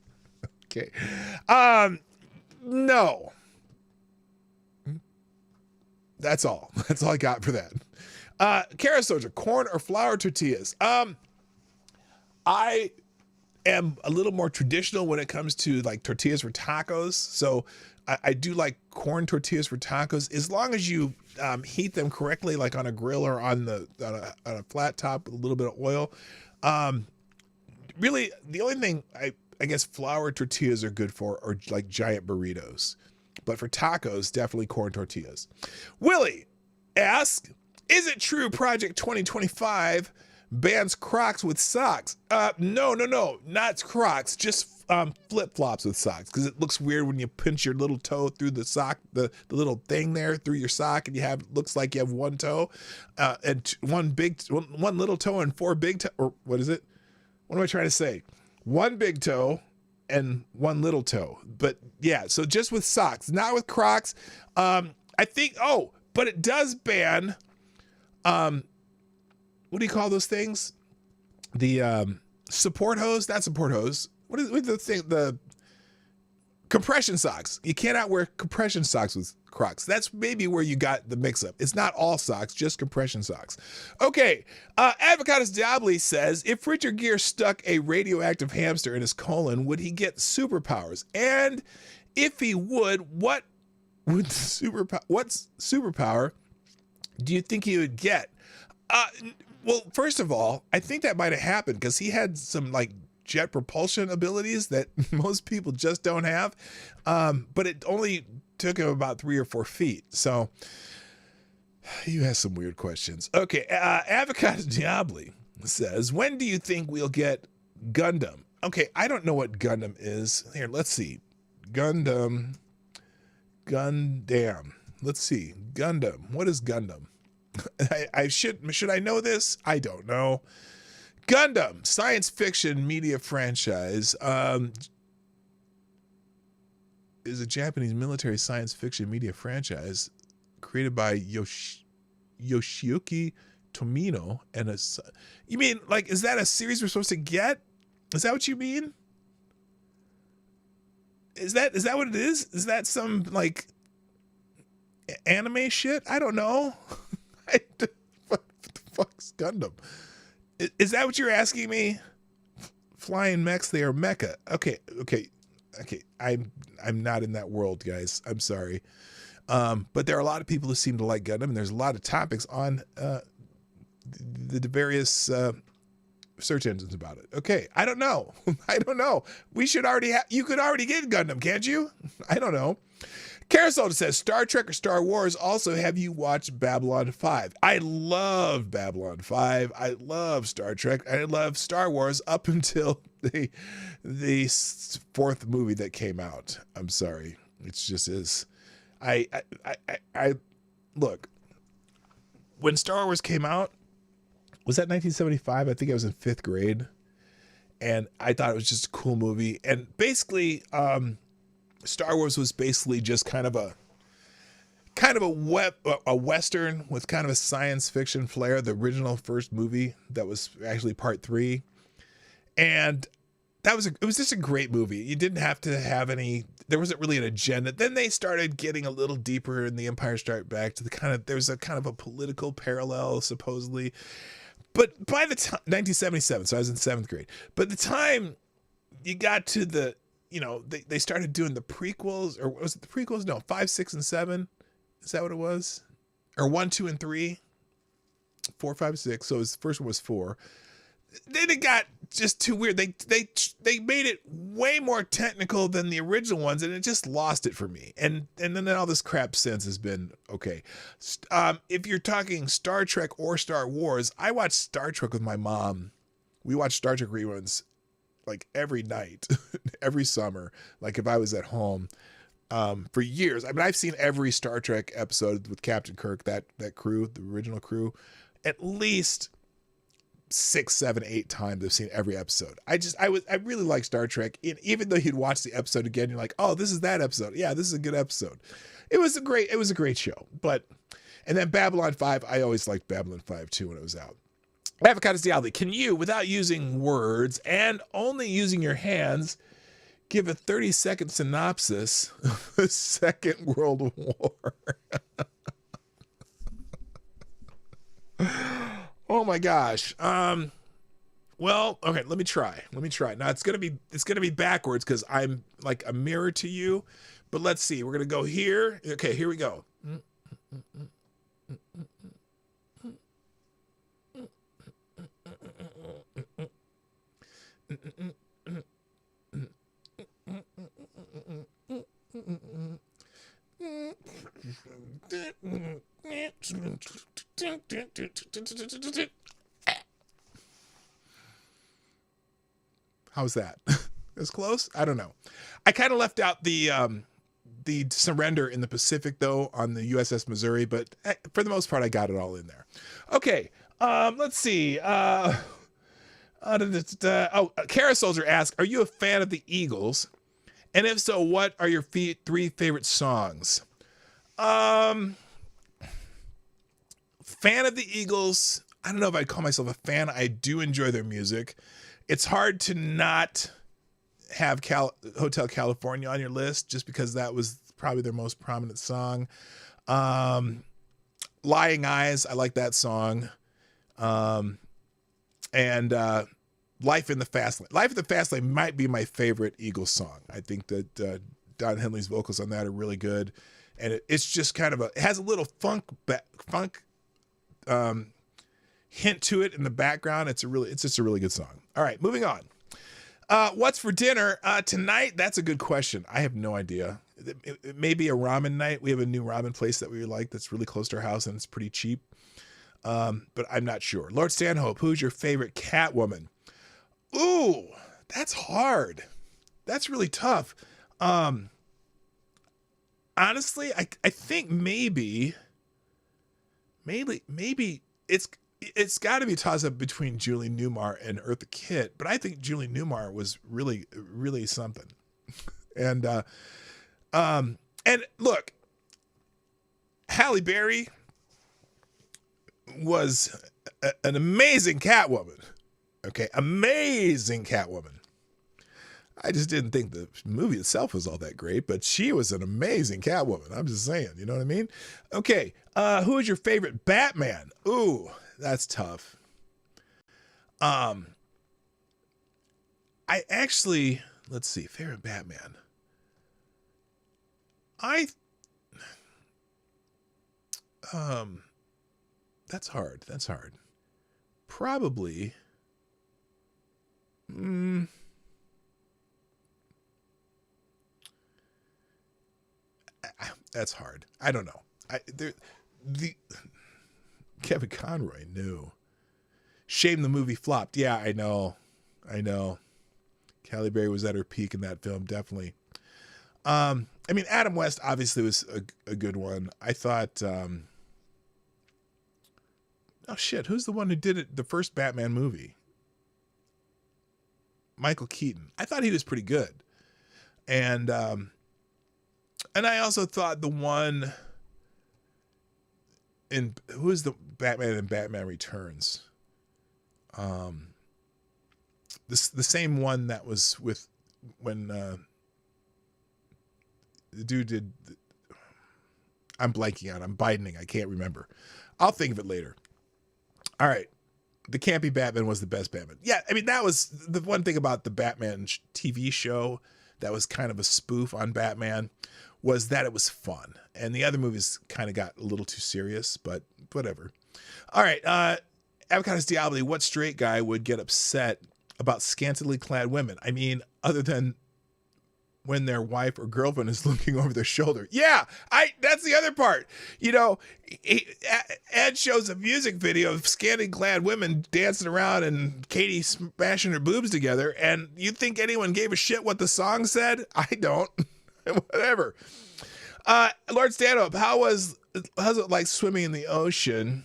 B: Okay. No. That's all. That's all I got for that. Kara Soldier, corn or flour tortillas? I am a little more traditional when it comes to like tortillas for tacos. So I do like corn tortillas for tacos, as long as you heat them correctly, like on a grill or on a flat top with a little bit of oil. Really, the only thing I guess flour tortillas are good for are like giant burritos. But for tacos, definitely corn tortillas. Willie asks, is it true Project 2025 bans Crocs with socks? No, not Crocs, just flip-flops with socks, because it looks weird when you pinch your little toe through the sock, the little thing there through your sock, and looks like you have one toe, and one little toe and four big toe, or what is it? What am I trying to say? One big toe and one little toe. But yeah, so just with socks, not with Crocs. I think, but it does ban, what do you call those things? The support hose, not support hose. What is the thing? The compression socks. You cannot wear compression socks with Crocs. That's maybe where you got the mix up. It's not all socks, just compression socks. Okay. Avocados Diabli says, if Richard Gere stuck a radioactive hamster in his colon, would he get superpowers? And if he would, what superpower do you think he would get? Well, first of all, I think that might have happened because he had some like jet propulsion abilities that most people just don't have. But it only took him about 3 or 4 feet. So you have some weird questions. Okay. Avocado Diabli says, when do you think we'll get Gundam? Okay. I don't know what Gundam is. Here, let's see. Gundam. Let's see. Gundam. What is Gundam? Should I know this? I don't know. Gundam, science fiction media franchise, is a Japanese military science fiction media franchise created by Yoshiyuki Tomino. And you mean, like, is that a series we're supposed to get? Is that what you mean? Is that what it is? Is that some, like, anime shit? I don't know. What the fuck's Gundam? Is that what you're asking me? Flying mechs, they are mecha. Okay. I'm not in that world, guys. I'm sorry. But there are a lot of people who seem to like Gundam, and there's a lot of topics on the various search engines about it. Okay, I don't know. We should already you could already get Gundam, can't you? I don't know. Carousel says, Star Trek or Star Wars? Also, have you watched Babylon 5? I love Babylon 5. I love Star Trek. I love Star Wars up until the 4th movie that came out. I'm sorry. It just is. I look, when Star Wars came out, was that 1975? I think I was in 5th grade. And I thought it was just a cool movie. And basically, Star Wars was basically just kind of a Western with kind of a science fiction flair, the original first movie that was actually part 3. And it was just a great movie. You didn't have to have there wasn't really an agenda. Then they started getting a little deeper in The Empire Strikes Back to there's a kind of a political parallel, supposedly. But by the time, 1977, so I was in 7th grade. But the time you got to they started doing the prequels, or was it the prequels? No, 5, 6, and 7. Is that what it was? Or 1, 2, and 3? 4, 5, 6. So his first one was 4. Then it got just too weird. They made it way more technical than the original ones, and it just lost it for me. And then all this crap since has been okay. If you're talking Star Trek or Star Wars, I watched Star Trek with my mom. We watched Star Trek reruns like every night, every summer, like if I was at home, for years. I mean, I've seen every Star Trek episode with Captain Kirk, that crew, the original crew, at least 6, 7, 8 times. I've seen every episode. I really like Star Trek. And even though you'd watch the episode again, you're like, oh, this is that episode. Yeah, this is a good episode. It was a great show. And then Babylon 5, I always liked Babylon 5 too when it was out. Avocados Diablo, can you, without using words and only using your hands, give a 30-second synopsis of the Second World War? Oh my gosh. Well, okay, let me try. Now it's gonna be backwards because I'm like a mirror to you. But let's see. We're gonna go here. Okay, here we go. How's that? It's close? I don't know. I kind of left out the surrender in the Pacific though on the USS Missouri, but for the most part I got it all in there. Okay, let's see. Kara Soldier asks, are you a fan of the Eagles? And if so, what are your 3 favorite songs? Fan of the Eagles. I don't know if I'd call myself a fan. I do enjoy their music. It's hard to not have Hotel California on your list just because that was probably their most prominent song. Lying Eyes, I like that song. And Life in the Fast Lane. Life in the Fast Lane might be my favorite Eagles song. I think that Don Henley's vocals on that are really good. And it's just kind of it has a little funk hint to it in the background. It's just a really good song. All right, moving on. What's for dinner tonight? That's a good question. I have no idea. It may be a ramen night. We have a new ramen place that we like that's really close to our house and it's pretty cheap. But I'm not sure. Lord Stanhope, who's your favorite Catwoman? Ooh, that's hard. That's really tough. Honestly, I think maybe it's got to be a toss-up between Julie Newmar and Eartha Kitt, but I think Julie Newmar was really, really something. And look, Halle Berry was an amazing Catwoman. Okay, amazing Catwoman. I just didn't think the movie itself was all that great, but she was an amazing Catwoman. I'm just saying, you know what I mean? Okay, who is your favorite Batman? Ooh, that's tough. I actually, let's see, favorite Batman. That's hard. Probably, that's hard. I don't know. The Kevin Conroy, no. Shame the movie flopped. Yeah, I know. Halle Berry was at her peak in that film, definitely. I mean, Adam West obviously was a good one. I thought, oh shit, who's the one who did it? The first Batman movie? Michael Keaton. I thought he was pretty good. And I also thought the one in, who is the Batman in Batman Returns? The same one that was with when the dude did. I'm blanking out. I'm bidening. I can't remember. I'll think of it later. All right. The campy Batman was the best Batman. Yeah, I mean, that was the one thing about the Batman TV show that was kind of a spoof on Batman, was that it was fun. And the other movies kind of got a little too serious, but whatever. All right. Avocados Diablo, what straight guy would get upset about scantily clad women? I mean, other than when their wife or girlfriend is looking over their shoulder. Yeah, that's the other part. You know, Ed shows a music video of scantily clad women dancing around and Katie smashing her boobs together, and you think anyone gave a shit what the song said? I don't. Whatever. Lord Stanhope, how's it like swimming in the ocean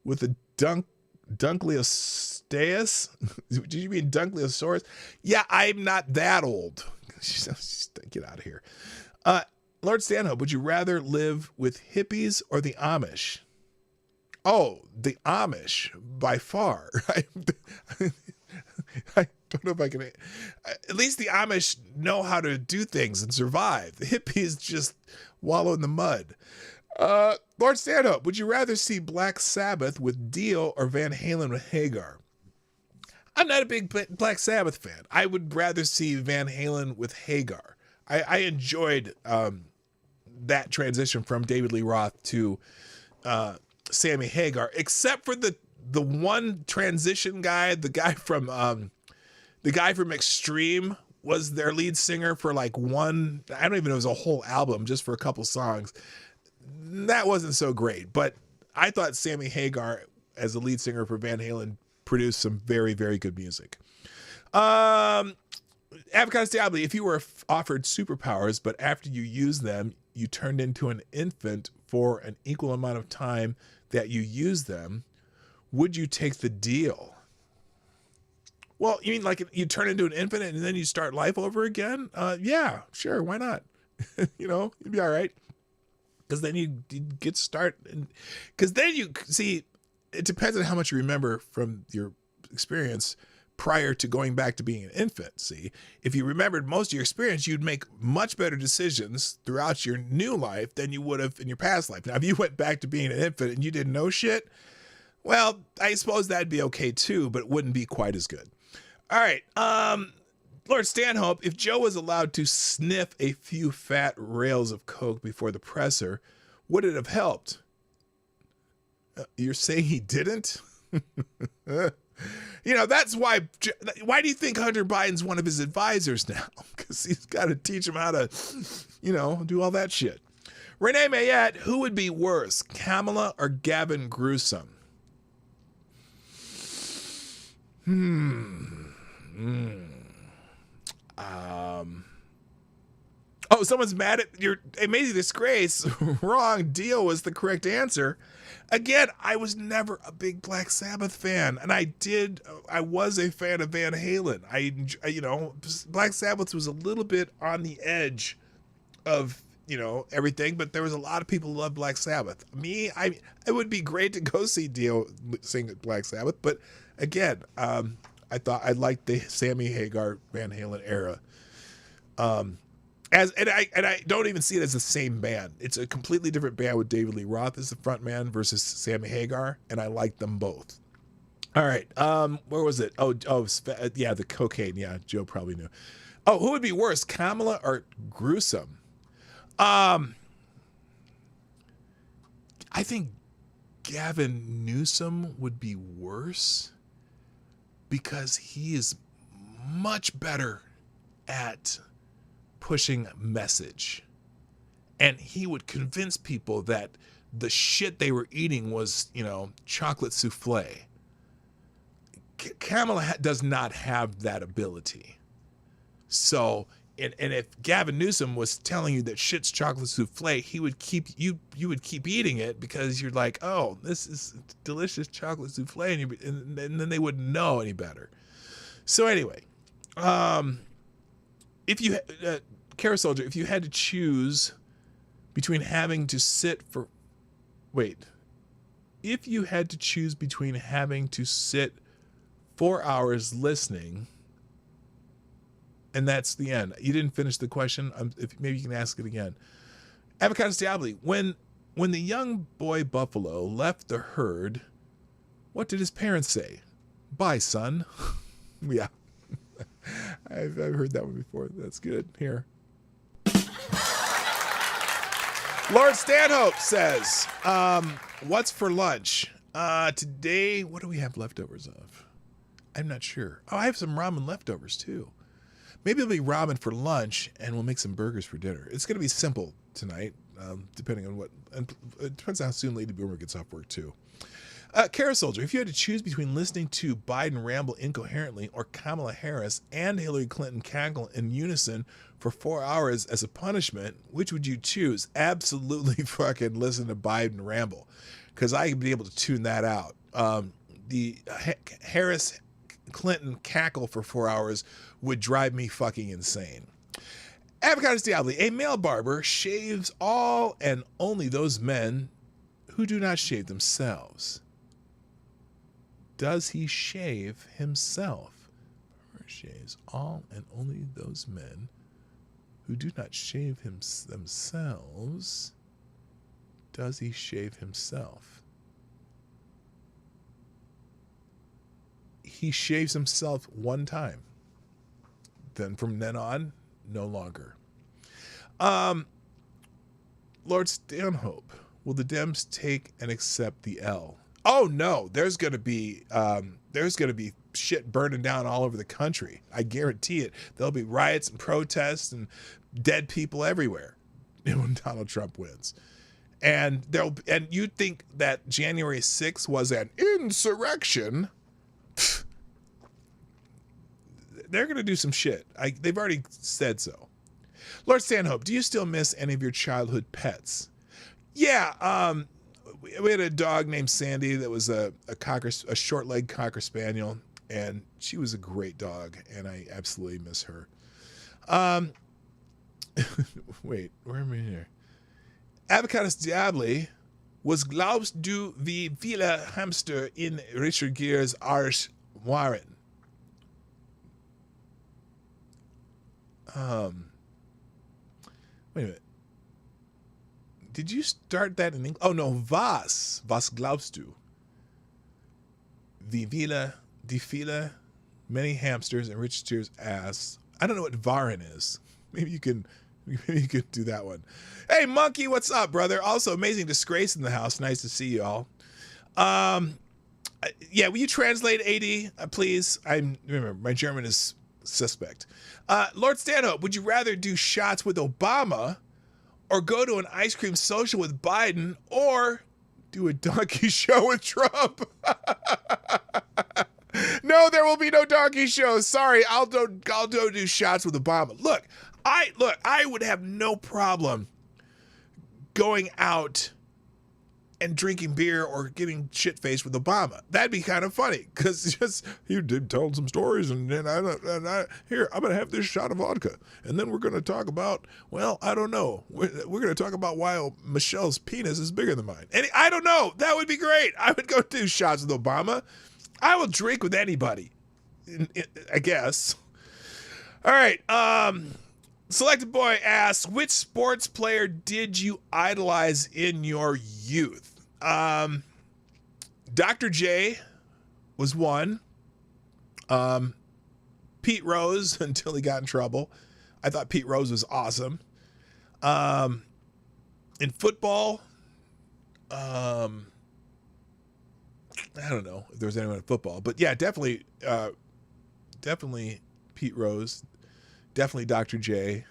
B: with a Dunkley Dunkliosteus? Did you mean Dunkliosaurus? Yeah, I'm not that old. Get out of here. Lord Stanhope, would you rather live with hippies or the Amish? Oh, the Amish, by far. I don't know if I can. At least the Amish know how to do things and survive. The hippies just wallow in the mud. Lord Stanhope, would you rather see Black Sabbath with Dio or Van Halen with Hagar? I'm not a big Black Sabbath fan. I would rather see Van Halen with Hagar. I enjoyed that transition from David Lee Roth to Sammy Hagar, except for the one transition guy, the guy from Extreme was their lead singer for like one, I don't even know, it was a whole album just for a couple songs. That wasn't so great, but I thought Sammy Hagar as the lead singer for Van Halen produced some very, very good music. Avocados Diablo, if you were offered superpowers, but after you used them, you turned into an infant for an equal amount of time that you used them, would you take the deal? Well, you mean like you turn into an infant and then you start life over again? Yeah, sure. Why not? You'd be all right. Because then you get started. Because then you see, it depends on how much you remember from your experience prior to going back to being an infant. See, if you remembered most of your experience, you'd make much better decisions throughout your new life than you would have in your past life. Now, if you went back to being an infant and you didn't know shit, well, I suppose that'd be okay too, but it wouldn't be quite as good. All right. Lord Stanhope, if Joe was allowed to sniff a few fat rails of coke before the presser, would it have helped? You're saying he didn't? That's why do you think Hunter Biden's one of his advisors now? Because he's got to teach him how to, do all that shit. Renee Mayette, who would be worse, Kamala or Gavin Newsom? Oh, someone's mad at your amazing disgrace. Wrong. Dio was the correct answer. Again, I was never a big Black Sabbath fan, and I was a fan of Van Halen. Black Sabbath was a little bit on the edge of, everything, but there was a lot of people who loved Black Sabbath. Me, it would be great to go see Dio sing at Black Sabbath, but again, I thought I liked the Sammy Hagar Van Halen era. I don't even see it as the same band. It's a completely different band with David Lee Roth as the front man versus Sammy Hagar, and I like them both. All right, where was it? Yeah, the cocaine. Yeah, Joe probably knew. Oh, who would be worse, Kamala or Newsom? I think Gavin Newsom would be worse because he is much better at pushing message, and he would convince people that the shit they were eating was, chocolate souffle. Kamala does not have that ability. So, and if Gavin Newsom was telling you that shit's chocolate souffle, he would keep you would keep eating it because you're like, oh, this is delicious chocolate souffle, and then they wouldn't know any better. So anyway, if you Kara Soldier, if you had to choose between having to sit 4 hours listening, and that's the end. You didn't finish the question. Maybe you can ask it again. Avocados Diablo, when the young boy buffalo left the herd, what did his parents say? Bye, son. Yeah. I've heard that one before. That's good. Here. Lord Stanhope says, what's for lunch? Today, what do we have leftovers of? I'm not sure. Oh, I have some ramen leftovers too. Maybe it'll be ramen for lunch and we'll make some burgers for dinner. It's going to be simple tonight, depending on and it depends on how soon Lady Boomer gets off work too. Kara Soldier, if you had to choose between listening to Biden ramble incoherently or Kamala Harris and Hillary Clinton cackle in unison for 4 hours as a punishment, which would you choose? Absolutely fucking listen to Biden ramble, because I would be able to tune that out. the Harris Clinton cackle for 4 hours would drive me fucking insane. Avocados Diablo, a male barber shaves all and only those men who do not shave themselves. Does he shave himself? Barber shaves all and only those men who do not shave themselves. Does he shave himself? He shaves himself one time. Then from then on, no longer. Lord Stanhope, will the Dems take and accept the L? Oh no, there's gonna be shit burning down all over the country. I guarantee it. There'll be riots and protests and dead people everywhere when Donald Trump wins. And you think that January 6th was an insurrection? Pfft. They're going to do some shit. They've already said so. Lord Stanhope, do you still miss any of your childhood pets? Yeah, we had a dog named Sandy that was a short-legged Cocker Spaniel, and she was a great dog, and I absolutely miss her. Wait, where am I here? Avocados Diabli, was glaubst du wie viele Hamster in Richard Gere's Arsch waren? Wait a minute. Did you start that in English? Oh no, was glaubst du? Wie viele, many hamsters in Richard Gere's ass. I don't know what waren is. Maybe you could do that one. Hey, Monkey, what's up, brother? Also, amazing disgrace in the house. Nice to see you all. Yeah, will you translate AD, please? Remember, my German is suspect. Lord Stanhope, would you rather do shots with Obama or go to an ice cream social with Biden or do a donkey show with Trump? No, there will be no donkey shows. Sorry, I'll do shots with Obama. Look, I would have no problem going out and drinking beer or getting shit-faced with Obama. That'd be kind of funny because he did tell some stories, and then here I'm gonna have this shot of vodka, and then we're gonna talk about, well, I don't know, we're gonna talk about why Michelle's penis is bigger than mine. And I don't know. That would be great. I would go do shots with Obama. I will drink with anybody, I guess. All right. Selected Boy asks, which sports player did you idolize in your youth? Dr. J was one. Pete Rose, until he got in trouble. I thought Pete Rose was awesome. In football, I don't know if there was anyone in football, but yeah, definitely Pete Rose. Definitely Dr. J.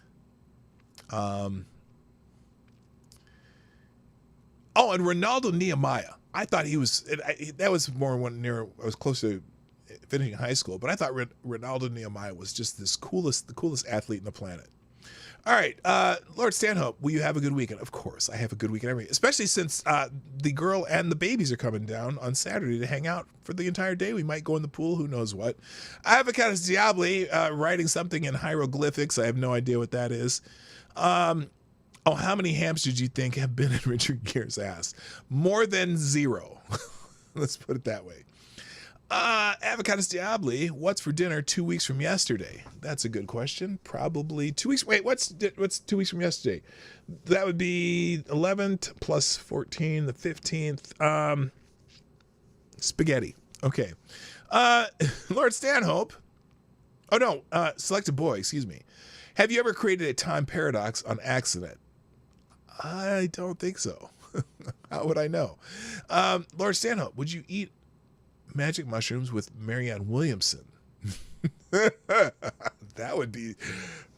B: And Ronaldo Nehemiah. I thought he was, that was more when I was close to finishing high school, but I thought Ronaldo Nehemiah was just the coolest athlete on the planet. All right, Lord Stanhope, will you have a good weekend? Of course, I have a good weekend especially since the girl and the babies are coming down on Saturday to hang out for the entire day. We might go in the pool, who knows what. Avocados Diabli writing something in hieroglyphics. I have no idea what that is. How many hamsters do you think have been in Richard Gere's ass? More than 0. Let's put it that way. Avocados Diabli, what's for dinner 2 weeks from yesterday? That's a good question. Probably 2 weeks. Wait, what's 2 weeks from yesterday? That would be 11th plus 14, the 15th. Spaghetti. Okay. Lord Stanhope. Oh no, Selected Boy, excuse me. Have you ever created a time paradox on accident? I don't think so. How would I know? Lord Stanhope, would you eat magic mushrooms with Marianne Williamson? That would be,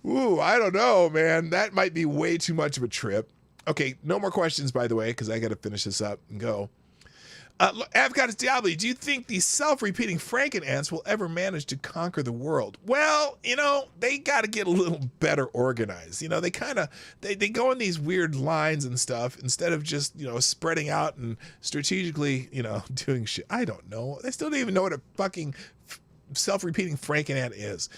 B: I don't know, man. That might be way too much of a trip. Okay, no more questions, by the way, because I got to finish this up and go. Avocados Diablo, do you think these self-repeating Franken ants will ever manage to conquer the world? Well, they got to get a little better organized. They kind of they go in these weird lines and stuff instead of just spreading out and strategically doing shit. I don't know. I still don't even know what a fucking self-repeating Franken ant is.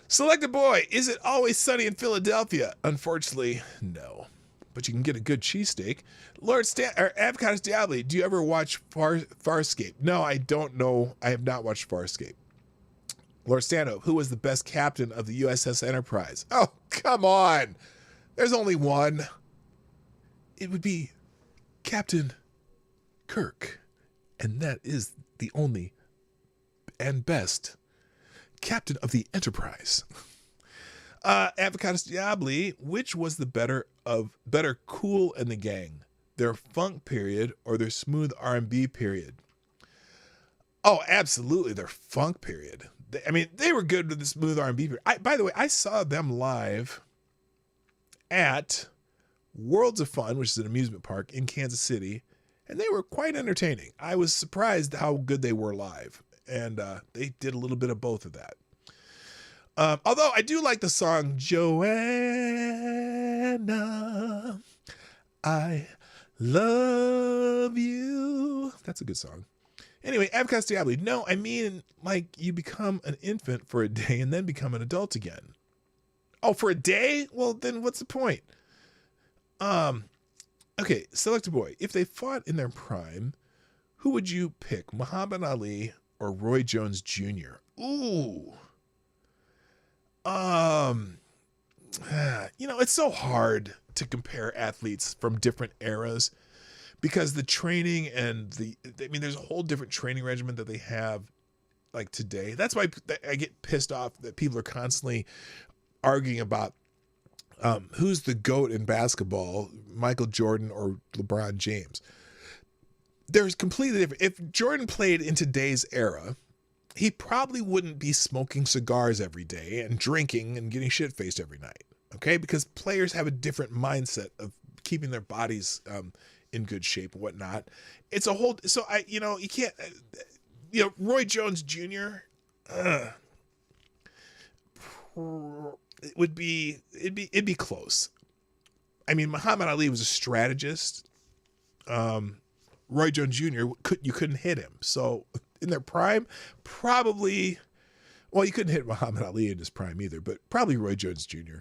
B: Selected boy, is it always sunny in Philadelphia? Unfortunately, no. But you can get a good cheesesteak. Avocados Diablo, do you ever watch Farscape? No, I don't know. I have not watched Farscape. Lord Stanhope, who was the best captain of the USS Enterprise? Oh, come on. There's only one. It would be Captain Kirk. And that is the only and best captain of the Enterprise. Avocados Diablo, which was the better Kool and the Gang? Their funk period or their smooth R&B period? Oh, absolutely, their funk period. They were good with the smooth R&B period. By the way, I saw them live at Worlds of Fun, which is an amusement park in Kansas City, and they were quite entertaining. I was surprised how good they were live, and they did a little bit of both of that. Although I do like the song Joanna, I love you. That's a good song. Anyway, Avocados Diablo. No, you become an infant for a day and then become an adult again. Oh, for a day? Well, then what's the point? Okay, Selected boy. If they fought in their prime, who would you pick? Muhammad Ali or Roy Jones Jr.? Ooh. It's so hard to compare athletes from different eras because the training and there's a whole different training regimen that they have like today. That's why I get pissed off that people are constantly arguing about who's the GOAT in basketball, Michael Jordan or LeBron James. There's completely different. If Jordan played in today's era, he probably wouldn't be smoking cigars every day and drinking and getting shit-faced every night, okay? Because players have a different mindset of keeping their bodies in good shape and whatnot. It's a whole... So, you can't... Roy Jones Jr., it'd be close. Muhammad Ali was a strategist. Roy Jones Jr., you couldn't hit him. So... in their prime, probably, well, you couldn't hit Muhammad Ali in his prime either, but probably Roy Jones Jr.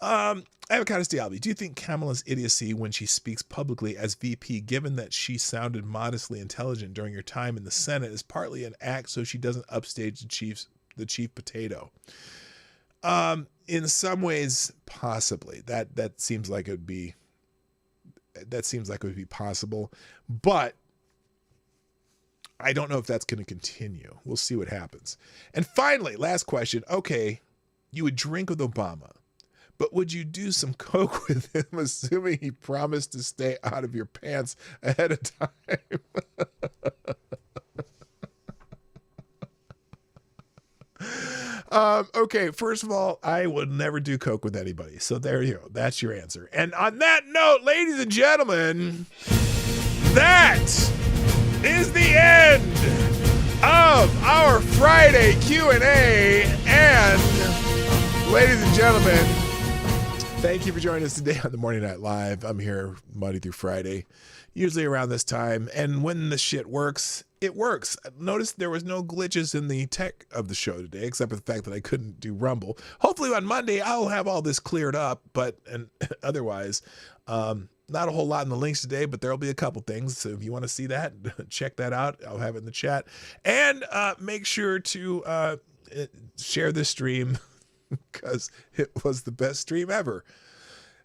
B: Avocados Diablo, do you think Kamala's idiocy when she speaks publicly as VP, given that she sounded modestly intelligent during her time in the Senate, is partly an act so she doesn't upstage the chief potato? In some ways, possibly. That seems like it would be possible, but I don't know if that's going to continue. We'll see what happens. And finally, last question. Okay, you would drink with Obama, but would you do some coke with him, assuming he promised to stay out of your pants ahead of time? Okay, first of all, I would never do coke with anybody. So there you go. That's your answer. And on that note, ladies and gentlemen, that is the end of our Friday Q&A. And ladies and gentlemen, thank you for joining us today on the Morning Night Live. I'm here Monday through Friday, usually around this time. And when the shit works, it works. Notice there was no glitches in the tech of the show today, except for the fact that I couldn't do Rumble. Hopefully on Monday, I'll have all this cleared up. And otherwise, not a whole lot in the links today, but there'll be a couple things. So if you want to see that, check that out. I'll have it in the chat. And make sure to share this stream because it was the best stream ever.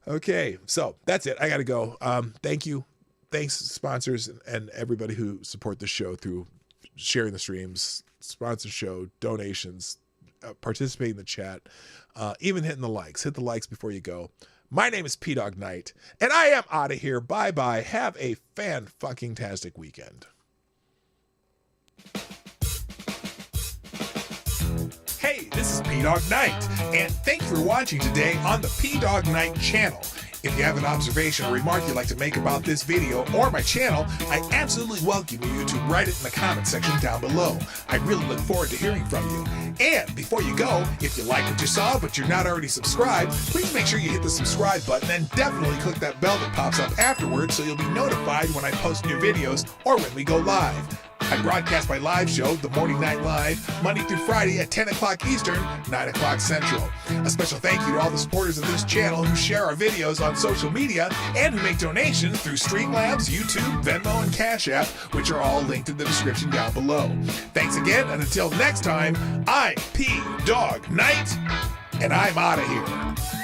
B: Okay, so that's it. I got to go. Thank you. Thanks, sponsors, and everybody who support the show through sharing the streams, sponsor show, donations, participating in the chat, even hitting the likes. Hit the likes before you go. My name is P-Dog Knight, and I am out of here. Bye-bye. Have a fan-fucking-tastic weekend. Hey, this is P-Dog Knight, and thanks for watching today on the P-Dog Knight channel. If you have an observation or remark you'd like to make about this video or my channel, I absolutely welcome you to write it in the comment section down below. I really look forward to hearing from you. And before you go, if you like what you saw but you're not already subscribed, please make sure you hit the subscribe button and definitely click that bell that pops up afterwards so you'll be notified when I post new videos or when we go live. I broadcast my live show, The Morning Night Live, Monday through Friday at 10 o'clock Eastern, 9 o'clock Central. A special thank you to all the supporters of this channel who share our videos on social media and who make donations through Streamlabs, YouTube, Venmo, and Cash App, which are all linked in the description down below. Thanks again, and until next time, I'm P Dog Knight, and I'm out of here.